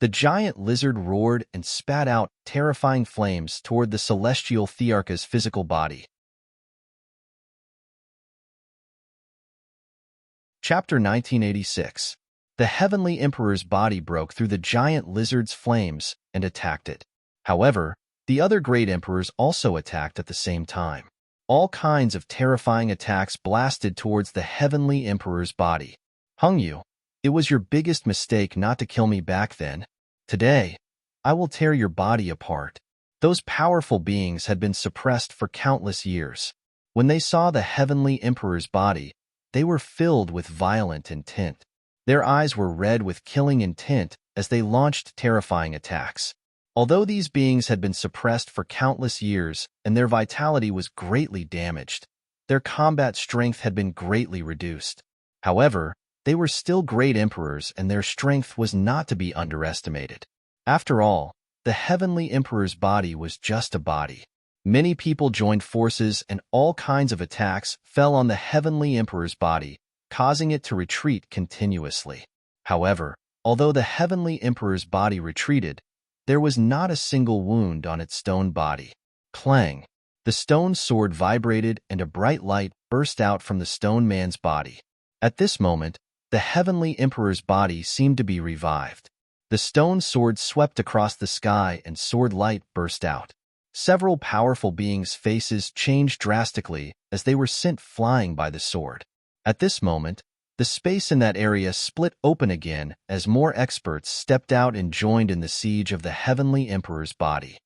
The giant lizard roared and spat out terrifying flames toward the celestial Thearcha's physical body. Chapter 1986. The heavenly emperor's body broke through the giant lizard's flames and attacked it. However, the other great emperors also attacked at the same time. All kinds of terrifying attacks blasted towards the heavenly emperor's body. Hung you, it was your biggest mistake not to kill me back then. Today, I will tear your body apart." Those powerful beings had been suppressed for countless years. When they saw the heavenly emperor's body, they were filled with violent intent. Their eyes were red with killing intent as they launched terrifying attacks. Although these beings had been suppressed for countless years and their vitality was greatly damaged, their combat strength had been greatly reduced. However, they were still great emperors and their strength was not to be underestimated. After all, the heavenly emperor's body was just a body. Many people joined forces and all kinds of attacks fell on the heavenly emperor's body, causing it to retreat continuously. However, although the heavenly emperor's body retreated, there was not a single wound on its stone body. Clang! The stone sword vibrated and a bright light burst out from the stone man's body. At this moment, the heavenly emperor's body seemed to be revived. The stone sword swept across the sky and sword light burst out. Several powerful beings' faces changed drastically as they were sent flying by the sword. At this moment, the space in that area split open again as more experts stepped out and joined in the siege of the heavenly emperor's body.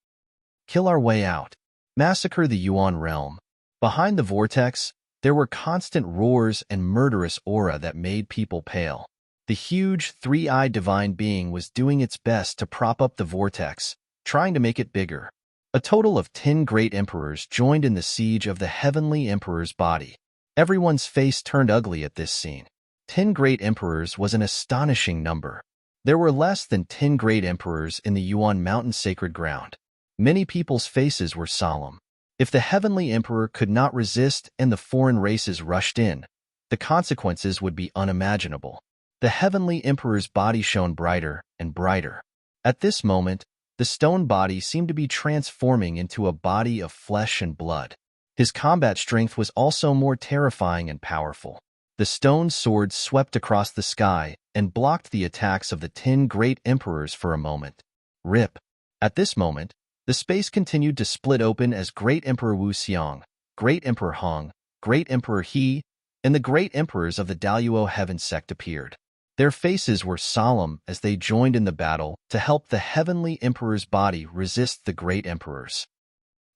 Kill our way out. Massacre the Yuan realm. Behind the vortex, there were constant roars and murderous aura that made people pale. The huge, three-eyed divine being was doing its best to prop up the vortex, trying to make it bigger. A total of 10 great emperors joined in the siege of the heavenly emperor's body. Everyone's face turned ugly at this scene. 10 great emperors was an astonishing number. There were less than 10 great emperors in the Yuan mountain sacred ground. Many people's faces were solemn. If the heavenly emperor could not resist and the foreign races rushed in, the consequences would be unimaginable. The heavenly emperor's body shone brighter and brighter. At this moment, the stone body seemed to be transforming into a body of flesh and blood. His combat strength was also more terrifying and powerful. The stone sword swept across the sky and blocked the attacks of the 10 great emperors for a moment. Rip. At this moment, the space continued to split open as Great Emperor Wu Xiang, Great Emperor Hong, Great Emperor He, and the great emperors of the Daluo Heaven sect appeared. Their faces were solemn as they joined in the battle to help the heavenly emperor's body resist the great emperors.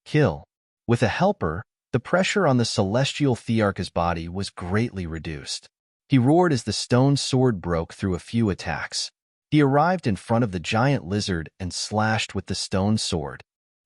Kill. With a helper, the pressure on the celestial Thearch's body was greatly reduced. He roared as the stone sword broke through a few attacks. He arrived in front of the giant lizard and slashed with the stone sword.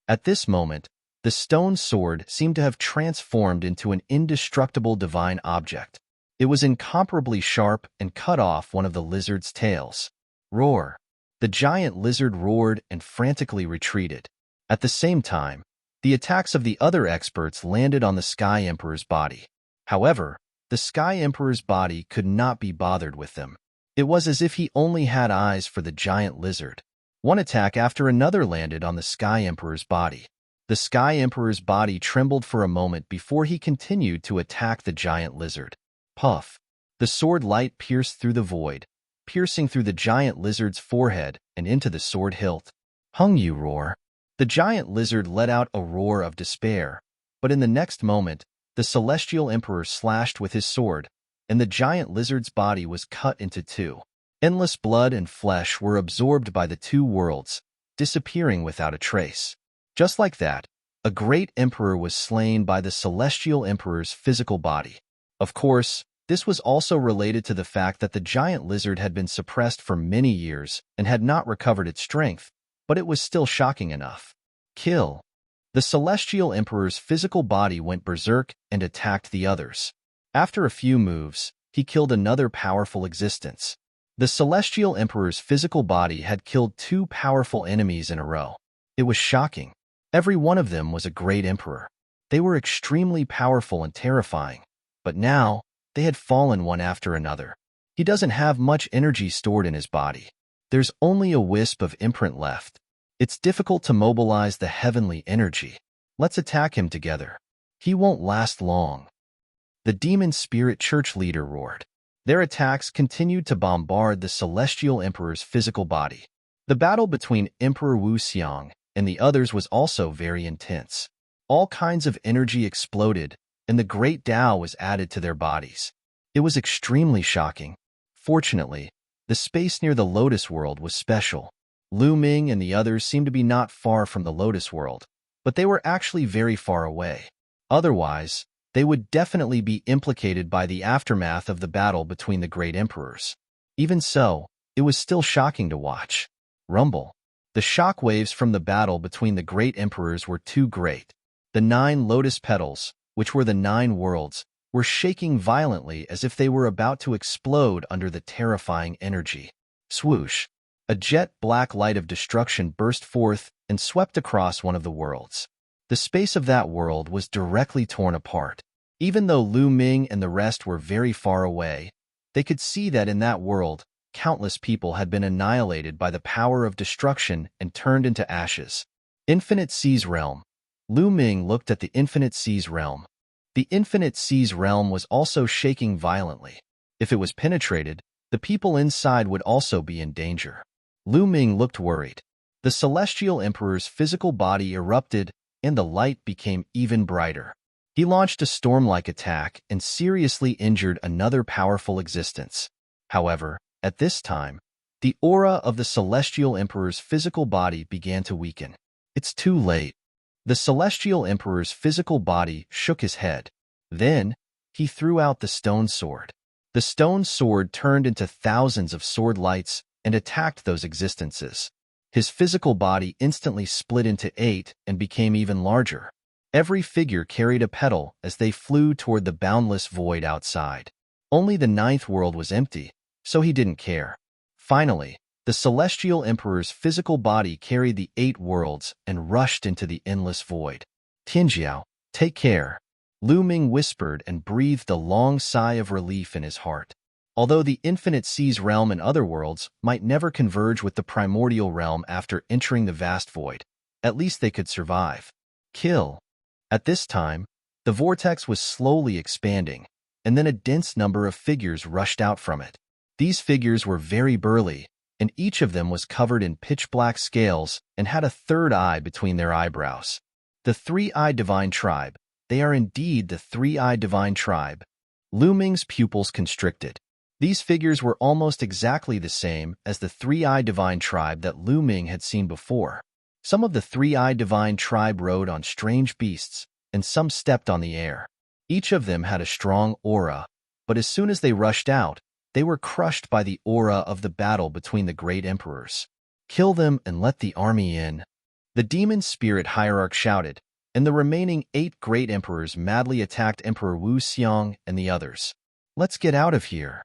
At this moment, the stone sword seemed to have transformed into an indestructible divine object. It was incomparably sharp and cut off one of the lizard's tails. Roar! The giant lizard roared and frantically retreated. At the same time, the attacks of the other experts landed on the Sky Emperor's body. However, the Sky Emperor's body could not be bothered with them. It was as if he only had eyes for the giant lizard. One attack after another landed on the Sky Emperor's body. The Sky Emperor's body trembled for a moment before he continued to attack the giant lizard. Puff! The sword light pierced through the void, piercing through the giant lizard's forehead and into the sword hilt. Hung you roar! The giant lizard let out a roar of despair, but in the next moment, the celestial emperor slashed with his sword, and the giant lizard's body was cut into two. Endless blood and flesh were absorbed by the two worlds, disappearing without a trace. Just like that, a great emperor was slain by the celestial emperor's physical body. Of course, this was also related to the fact that the giant lizard had been suppressed for many years and had not recovered its strength, but it was still shocking enough. Kill. The celestial emperor's physical body went berserk and attacked the others. After a few moves, he killed another powerful existence. The celestial emperor's physical body had killed 2 powerful enemies in a row. It was shocking. Every one of them was a great emperor. They were extremely powerful and terrifying, but now they had fallen one after another. He doesn't have much energy stored in his body. There's only a wisp of imprint left. It's difficult to mobilize the heavenly energy. Let's attack him together. He won't last long. The demon spirit church leader roared. Their attacks continued to bombard the celestial emperor's physical body. The battle between Emperor Wu Xiang and the others was also very intense. All kinds of energy exploded, and the great Tao was added to their bodies. It was extremely shocking. Fortunately, the space near the Lotus World was special. Lu Ming and the others seemed to be not far from the Lotus World, but they were actually very far away. Otherwise, they would definitely be implicated by the aftermath of the battle between the great emperors. Even so, it was still shocking to watch. Rumble. The shock waves from the battle between the great emperors were too great. The 9 lotus petals, which were the 9 worlds, were shaking violently as if they were about to explode under the terrifying energy. Swoosh! A jet black light of destruction burst forth and swept across one of the worlds. The space of that world was directly torn apart. Even though Lu Ming and the rest were very far away, they could see that in that world, countless people had been annihilated by the power of destruction and turned into ashes. Infinite Seas Realm. Lu Ming looked at the Infinite Seas Realm. The Infinite Seas Realm was also shaking violently. If it was penetrated, the people inside would also be in danger. Lu Ming looked worried. The Celestial Emperor's physical body erupted, and the light became even brighter. He launched a storm-like attack and seriously injured another powerful existence. However, at this time, the aura of the Celestial Emperor's physical body began to weaken. It's too late. The Celestial Emperor's physical body shook his head. Then, he threw out the stone sword. The stone sword turned into thousands of sword lights and attacked those existences. His physical body instantly split into 8 and became even larger. Every figure carried a petal as they flew toward the boundless void outside. Only the 9th world was empty, so he didn't care. Finally, the Celestial Emperor's physical body carried the 8 worlds and rushed into the endless void. Tianjiao, take care. Lu Ming whispered and breathed a long sigh of relief in his heart. Although the Infinite Seas Realm and other worlds might never converge with the Primordial Realm after entering the vast void, at least they could survive. Kill. At this time, the vortex was slowly expanding, and then a dense number of figures rushed out from it. These figures were very burly, and each of them was covered in pitch-black scales and had a third eye between their eyebrows. The Three-Eyed Divine Tribe. They are indeed the Three-Eyed Divine Tribe. Lu Ming's pupils constricted. These figures were almost exactly the same as the Three-Eyed Divine Tribe that Lu Ming had seen before. Some of the Three-Eyed Divine Tribe rode on strange beasts, and some stepped on the air. Each of them had a strong aura, but as soon as they rushed out, they were crushed by the aura of the battle between the great emperors. Kill them and let the army in. The demon spirit hierarch shouted, and the remaining 8 great emperors madly attacked Emperor Wu Xiang and the others. Let's get out of here.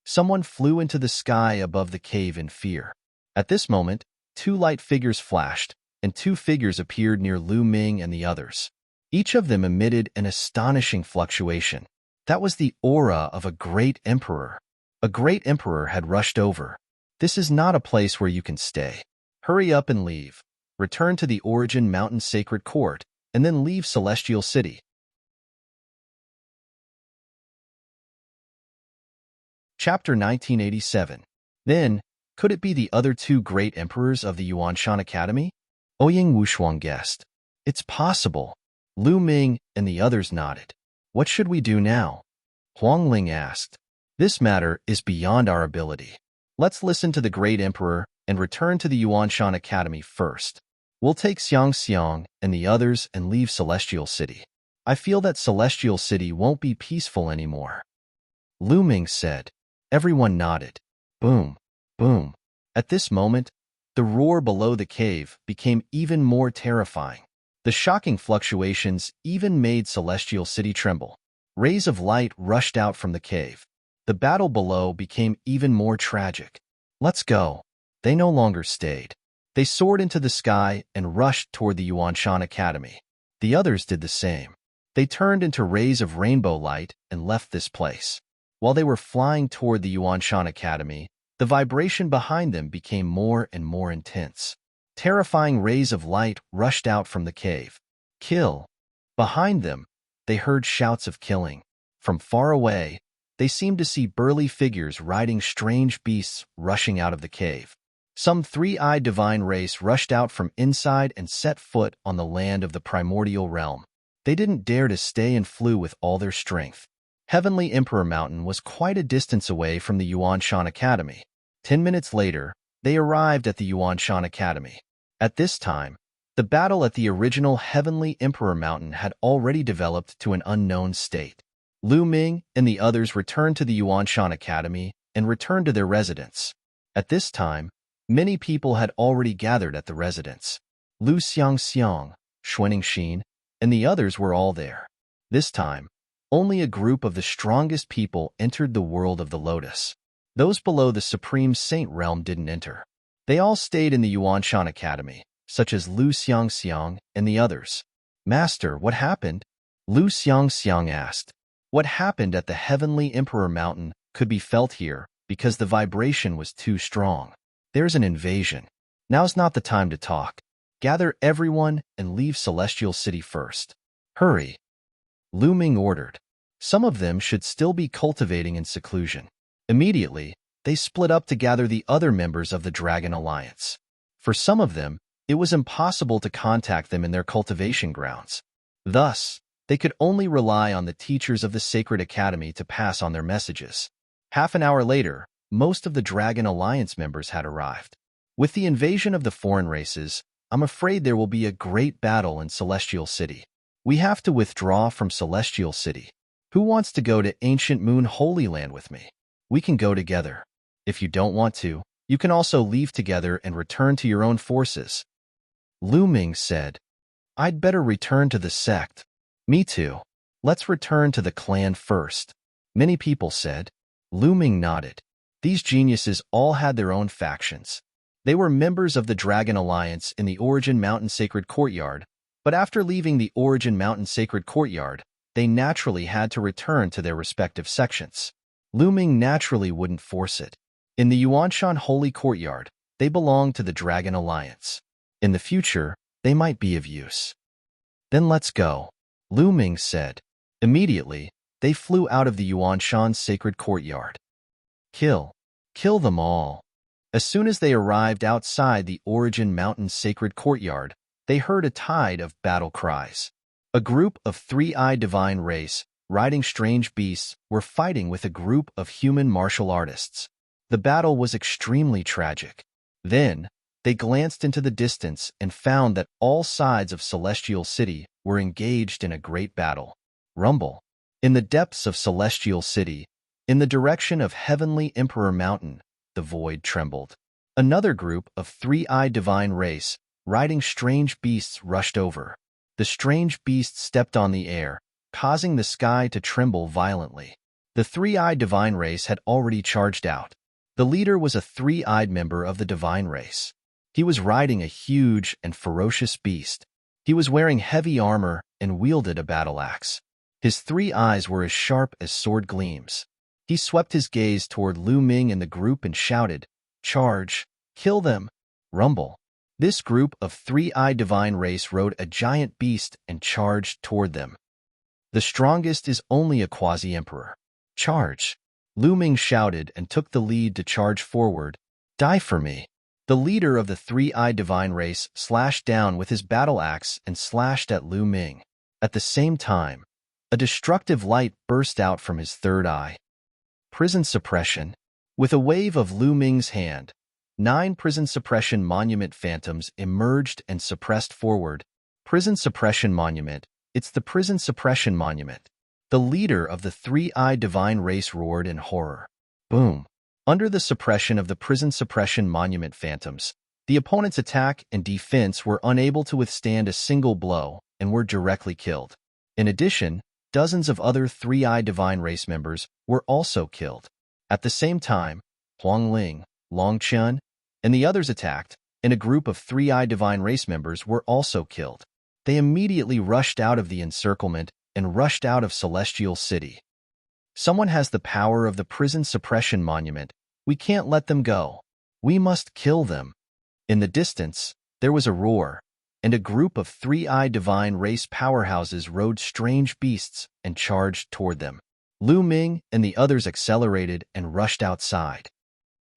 Someone flew into the sky above the cave in fear. At this moment, 2 light figures flashed, and 2 figures appeared near Lu Ming and the others. Each of them emitted an astonishing fluctuation. That was the aura of a great emperor. A great emperor had rushed over. This is not a place where you can stay. Hurry up and leave. Return to the Origin Mountain Sacred Court, and then leave Celestial City. Chapter 1987. Then, could it be the other 2 great emperors of the Yuanshan Academy? Ouyang Wushuang guessed. It's possible. Lu Ming and the others nodded. What should we do now? Huang Ling asked. This matter is beyond our ability. Let's listen to the great emperor and return to the Yuanshan Academy first. We'll take Xiang Xiang and the others and leave Celestial City. I feel that Celestial City won't be peaceful anymore. Lu Ming said. Everyone nodded. Boom, boom. At this moment, the roar below the cave became even more terrifying. The shocking fluctuations even made Celestial City tremble. Rays of light rushed out from the cave. The battle below became even more tragic. Let's go. They no longer stayed. They soared into the sky and rushed toward the Yuanshan Academy. The others did the same. They turned into rays of rainbow light and left this place. While they were flying toward the Yuanshan Academy, the vibration behind them became more and more intense. Terrifying rays of light rushed out from the cave. Kill! Behind them, they heard shouts of killing. From far away, they seemed to see burly figures riding strange beasts rushing out of the cave. Some three-eyed divine race rushed out from inside and set foot on the land of the primordial realm. They didn't dare to stay and flew with all their strength. Heavenly Emperor Mountain was quite a distance away from the Yuanshan Academy. 10 minutes later, They arrived at the Yuanshan Academy. At this time, the battle at the original Heavenly Emperor Mountain had already developed to an unknown state. Lu Ming and the others returned to the Yuanshan Academy and returned to their residence. At this time, many people had already gathered at the residence. Lu Xiangxiang, Xuaningxin, and the others were all there. This time, only a group of the strongest people entered the world of the Lotus. Those below the Supreme Saint realm didn't enter. They all stayed in the Yuanshan Academy, such as Lu Xiangxiang and the others. Master, what happened? Lu Xiangxiang asked. What happened at the Heavenly Emperor Mountain could be felt here because the vibration was too strong. There's an invasion. Now's not the time to talk. Gather everyone and leave Celestial City first. Hurry. Lu Ming ordered. Some of them should still be cultivating in seclusion. Immediately, they split up to gather the other members of the Dragon Alliance. For some of them, it was impossible to contact them in their cultivation grounds. Thus, they could only rely on the teachers of the Sacred Academy to pass on their messages. Half an hour later, most of the Dragon Alliance members had arrived. With the invasion of the foreign races, I'm afraid there will be a great battle in Celestial City. We have to withdraw from Celestial City. Who wants to go to Ancient Moon Holy Land with me? We can go together. If you don't want to, you can also leave together and return to your own forces. Lu Ming said, I'd better return to the sect. Me too. Let's return to the clan first. Many people said. Lu Ming nodded. These geniuses all had their own factions. They were members of the Dragon Alliance in the Origin Mountain Sacred Courtyard, but after leaving the Origin Mountain Sacred Courtyard, they naturally had to return to their respective sections. Lu Ming naturally wouldn't force it. In the Yuanshan Holy Courtyard, they belonged to the Dragon Alliance. In the future, they might be of use. Then let's go, Lu Ming said. Immediately, they flew out of the Yuanshan Sacred Courtyard. Kill them all. As soon as they arrived outside the Origin Mountain Sacred Courtyard, they heard a tide of battle cries. A group of three-eyed divine race, riding strange beasts, were fighting with a group of human martial artists. The battle was extremely tragic. Then, they glanced into the distance and found that all sides of Celestial City were engaged in a great battle. Rumble. In the depths of Celestial City, in the direction of Heavenly Emperor Mountain, the void trembled. Another group of three-eyed divine race, riding strange beasts, rushed over. The strange beasts stepped on the air, causing the sky to tremble violently. The three-eyed divine race had already charged out. The leader was a three-eyed member of the divine race. He was riding a huge and ferocious beast. He was wearing heavy armor and wielded a battle axe. His three eyes were as sharp as sword gleams. He swept his gaze toward Lu Ming and the group and shouted, Charge! Kill them! Rumble. This group of three-eyed divine race rode a giant beast and charged toward them. The strongest is only a quasi-emperor. Charge! Lu Ming shouted and took the lead to charge forward. Die for me! The leader of the three-eyed divine race slashed down with his battle axe and slashed at Lu Ming. At the same time, a destructive light burst out from his third eye. Prison suppression. With a wave of Lu Ming's hand, 9 prison suppression monument phantoms emerged and suppressed forward. Prison suppression monument. It's the prison suppression monument. The leader of the three-eyed divine race roared in horror. Boom. Under the suppression of the prison suppression monument phantoms, the opponent's attack and defense were unable to withstand a single blow and were directly killed. In addition, dozens of other three-eyed divine race members were also killed. At the same time, Huang Ling, Long Chun, and the others attacked, and a group of three-eyed divine race members were also killed. They immediately rushed out of the encirclement and rushed out of Celestial City. Someone has the power of the prison suppression monument. We can't let them go. We must kill them. In the distance, there was a roar, and a group of three-eyed divine race powerhouses rode strange beasts and charged toward them. Lu Ming and the others accelerated and rushed outside.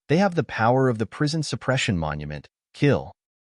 They have the power of the prison suppression monument. Kill.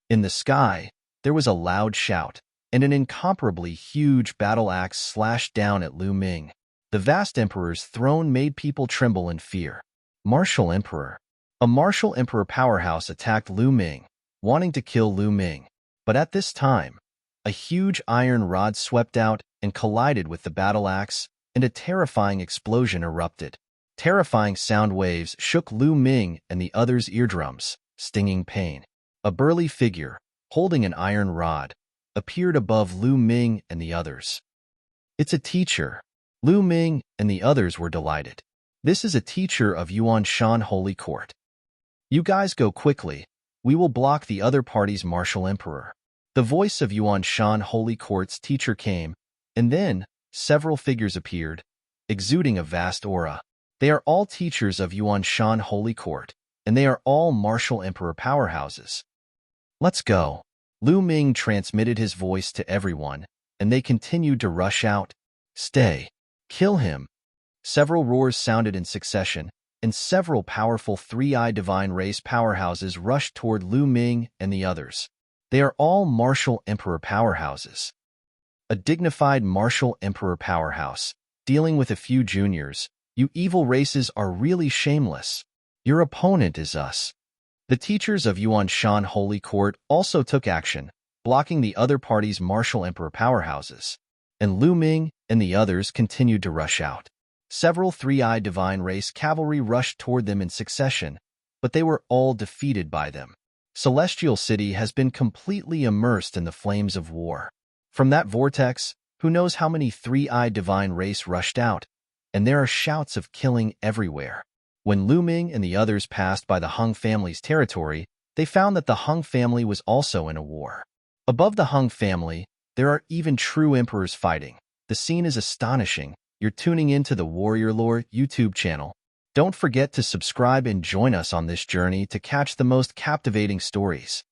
In the sky, there was a loud shout, and an incomparably huge battle axe slashed down at Lu Ming. The vast emperor's throne made people tremble in fear. Martial Emperor. A martial emperor powerhouse attacked Lu Ming, wanting to kill Lu Ming. But at this time, a huge iron rod swept out and collided with the battle axe, and a terrifying explosion erupted. Terrifying sound waves shook Lu Ming and the others' eardrums, stinging pain. A burly figure, holding an iron rod, appeared above Lu Ming and the others. It's a teacher. Lu Ming and the others were delighted. This is a teacher of Yuan Shan Holy Court. You guys go quickly. We will block the other party's martial emperor. The voice of Yuan Shan Holy Court's teacher came, and then several figures appeared, exuding a vast aura. They are all teachers of Yuan Shan Holy Court, and they are all martial emperor powerhouses. Let's go. Lu Ming transmitted his voice to everyone, and they continued to rush out. Stay. Kill him. Several roars sounded in succession, and several powerful three-eye divine race powerhouses rushed toward Lu Ming and the others. They are all martial emperor powerhouses. A dignified martial emperor powerhouse, dealing with a few juniors. You evil races are really shameless. Your opponent is us. The teachers of Yuan Shan Holy Court also took action, blocking the other party's martial emperor powerhouses. And Lu Ming and the others continued to rush out. Several three-eyed divine race cavalry rushed toward them in succession, but they were all defeated by them. Celestial City has been completely immersed in the flames of war. From that vortex, who knows how many three-eyed divine race rushed out, and there are shouts of killing everywhere. When Lu Ming and the others passed by the Hung family's territory, they found that the Hung family was also in a war. Above the Hung family, there are even true emperors fighting. The scene is astonishing. You're tuning into the Warrior Lore YouTube channel. Don't forget to subscribe and join us on this journey to catch the most captivating stories.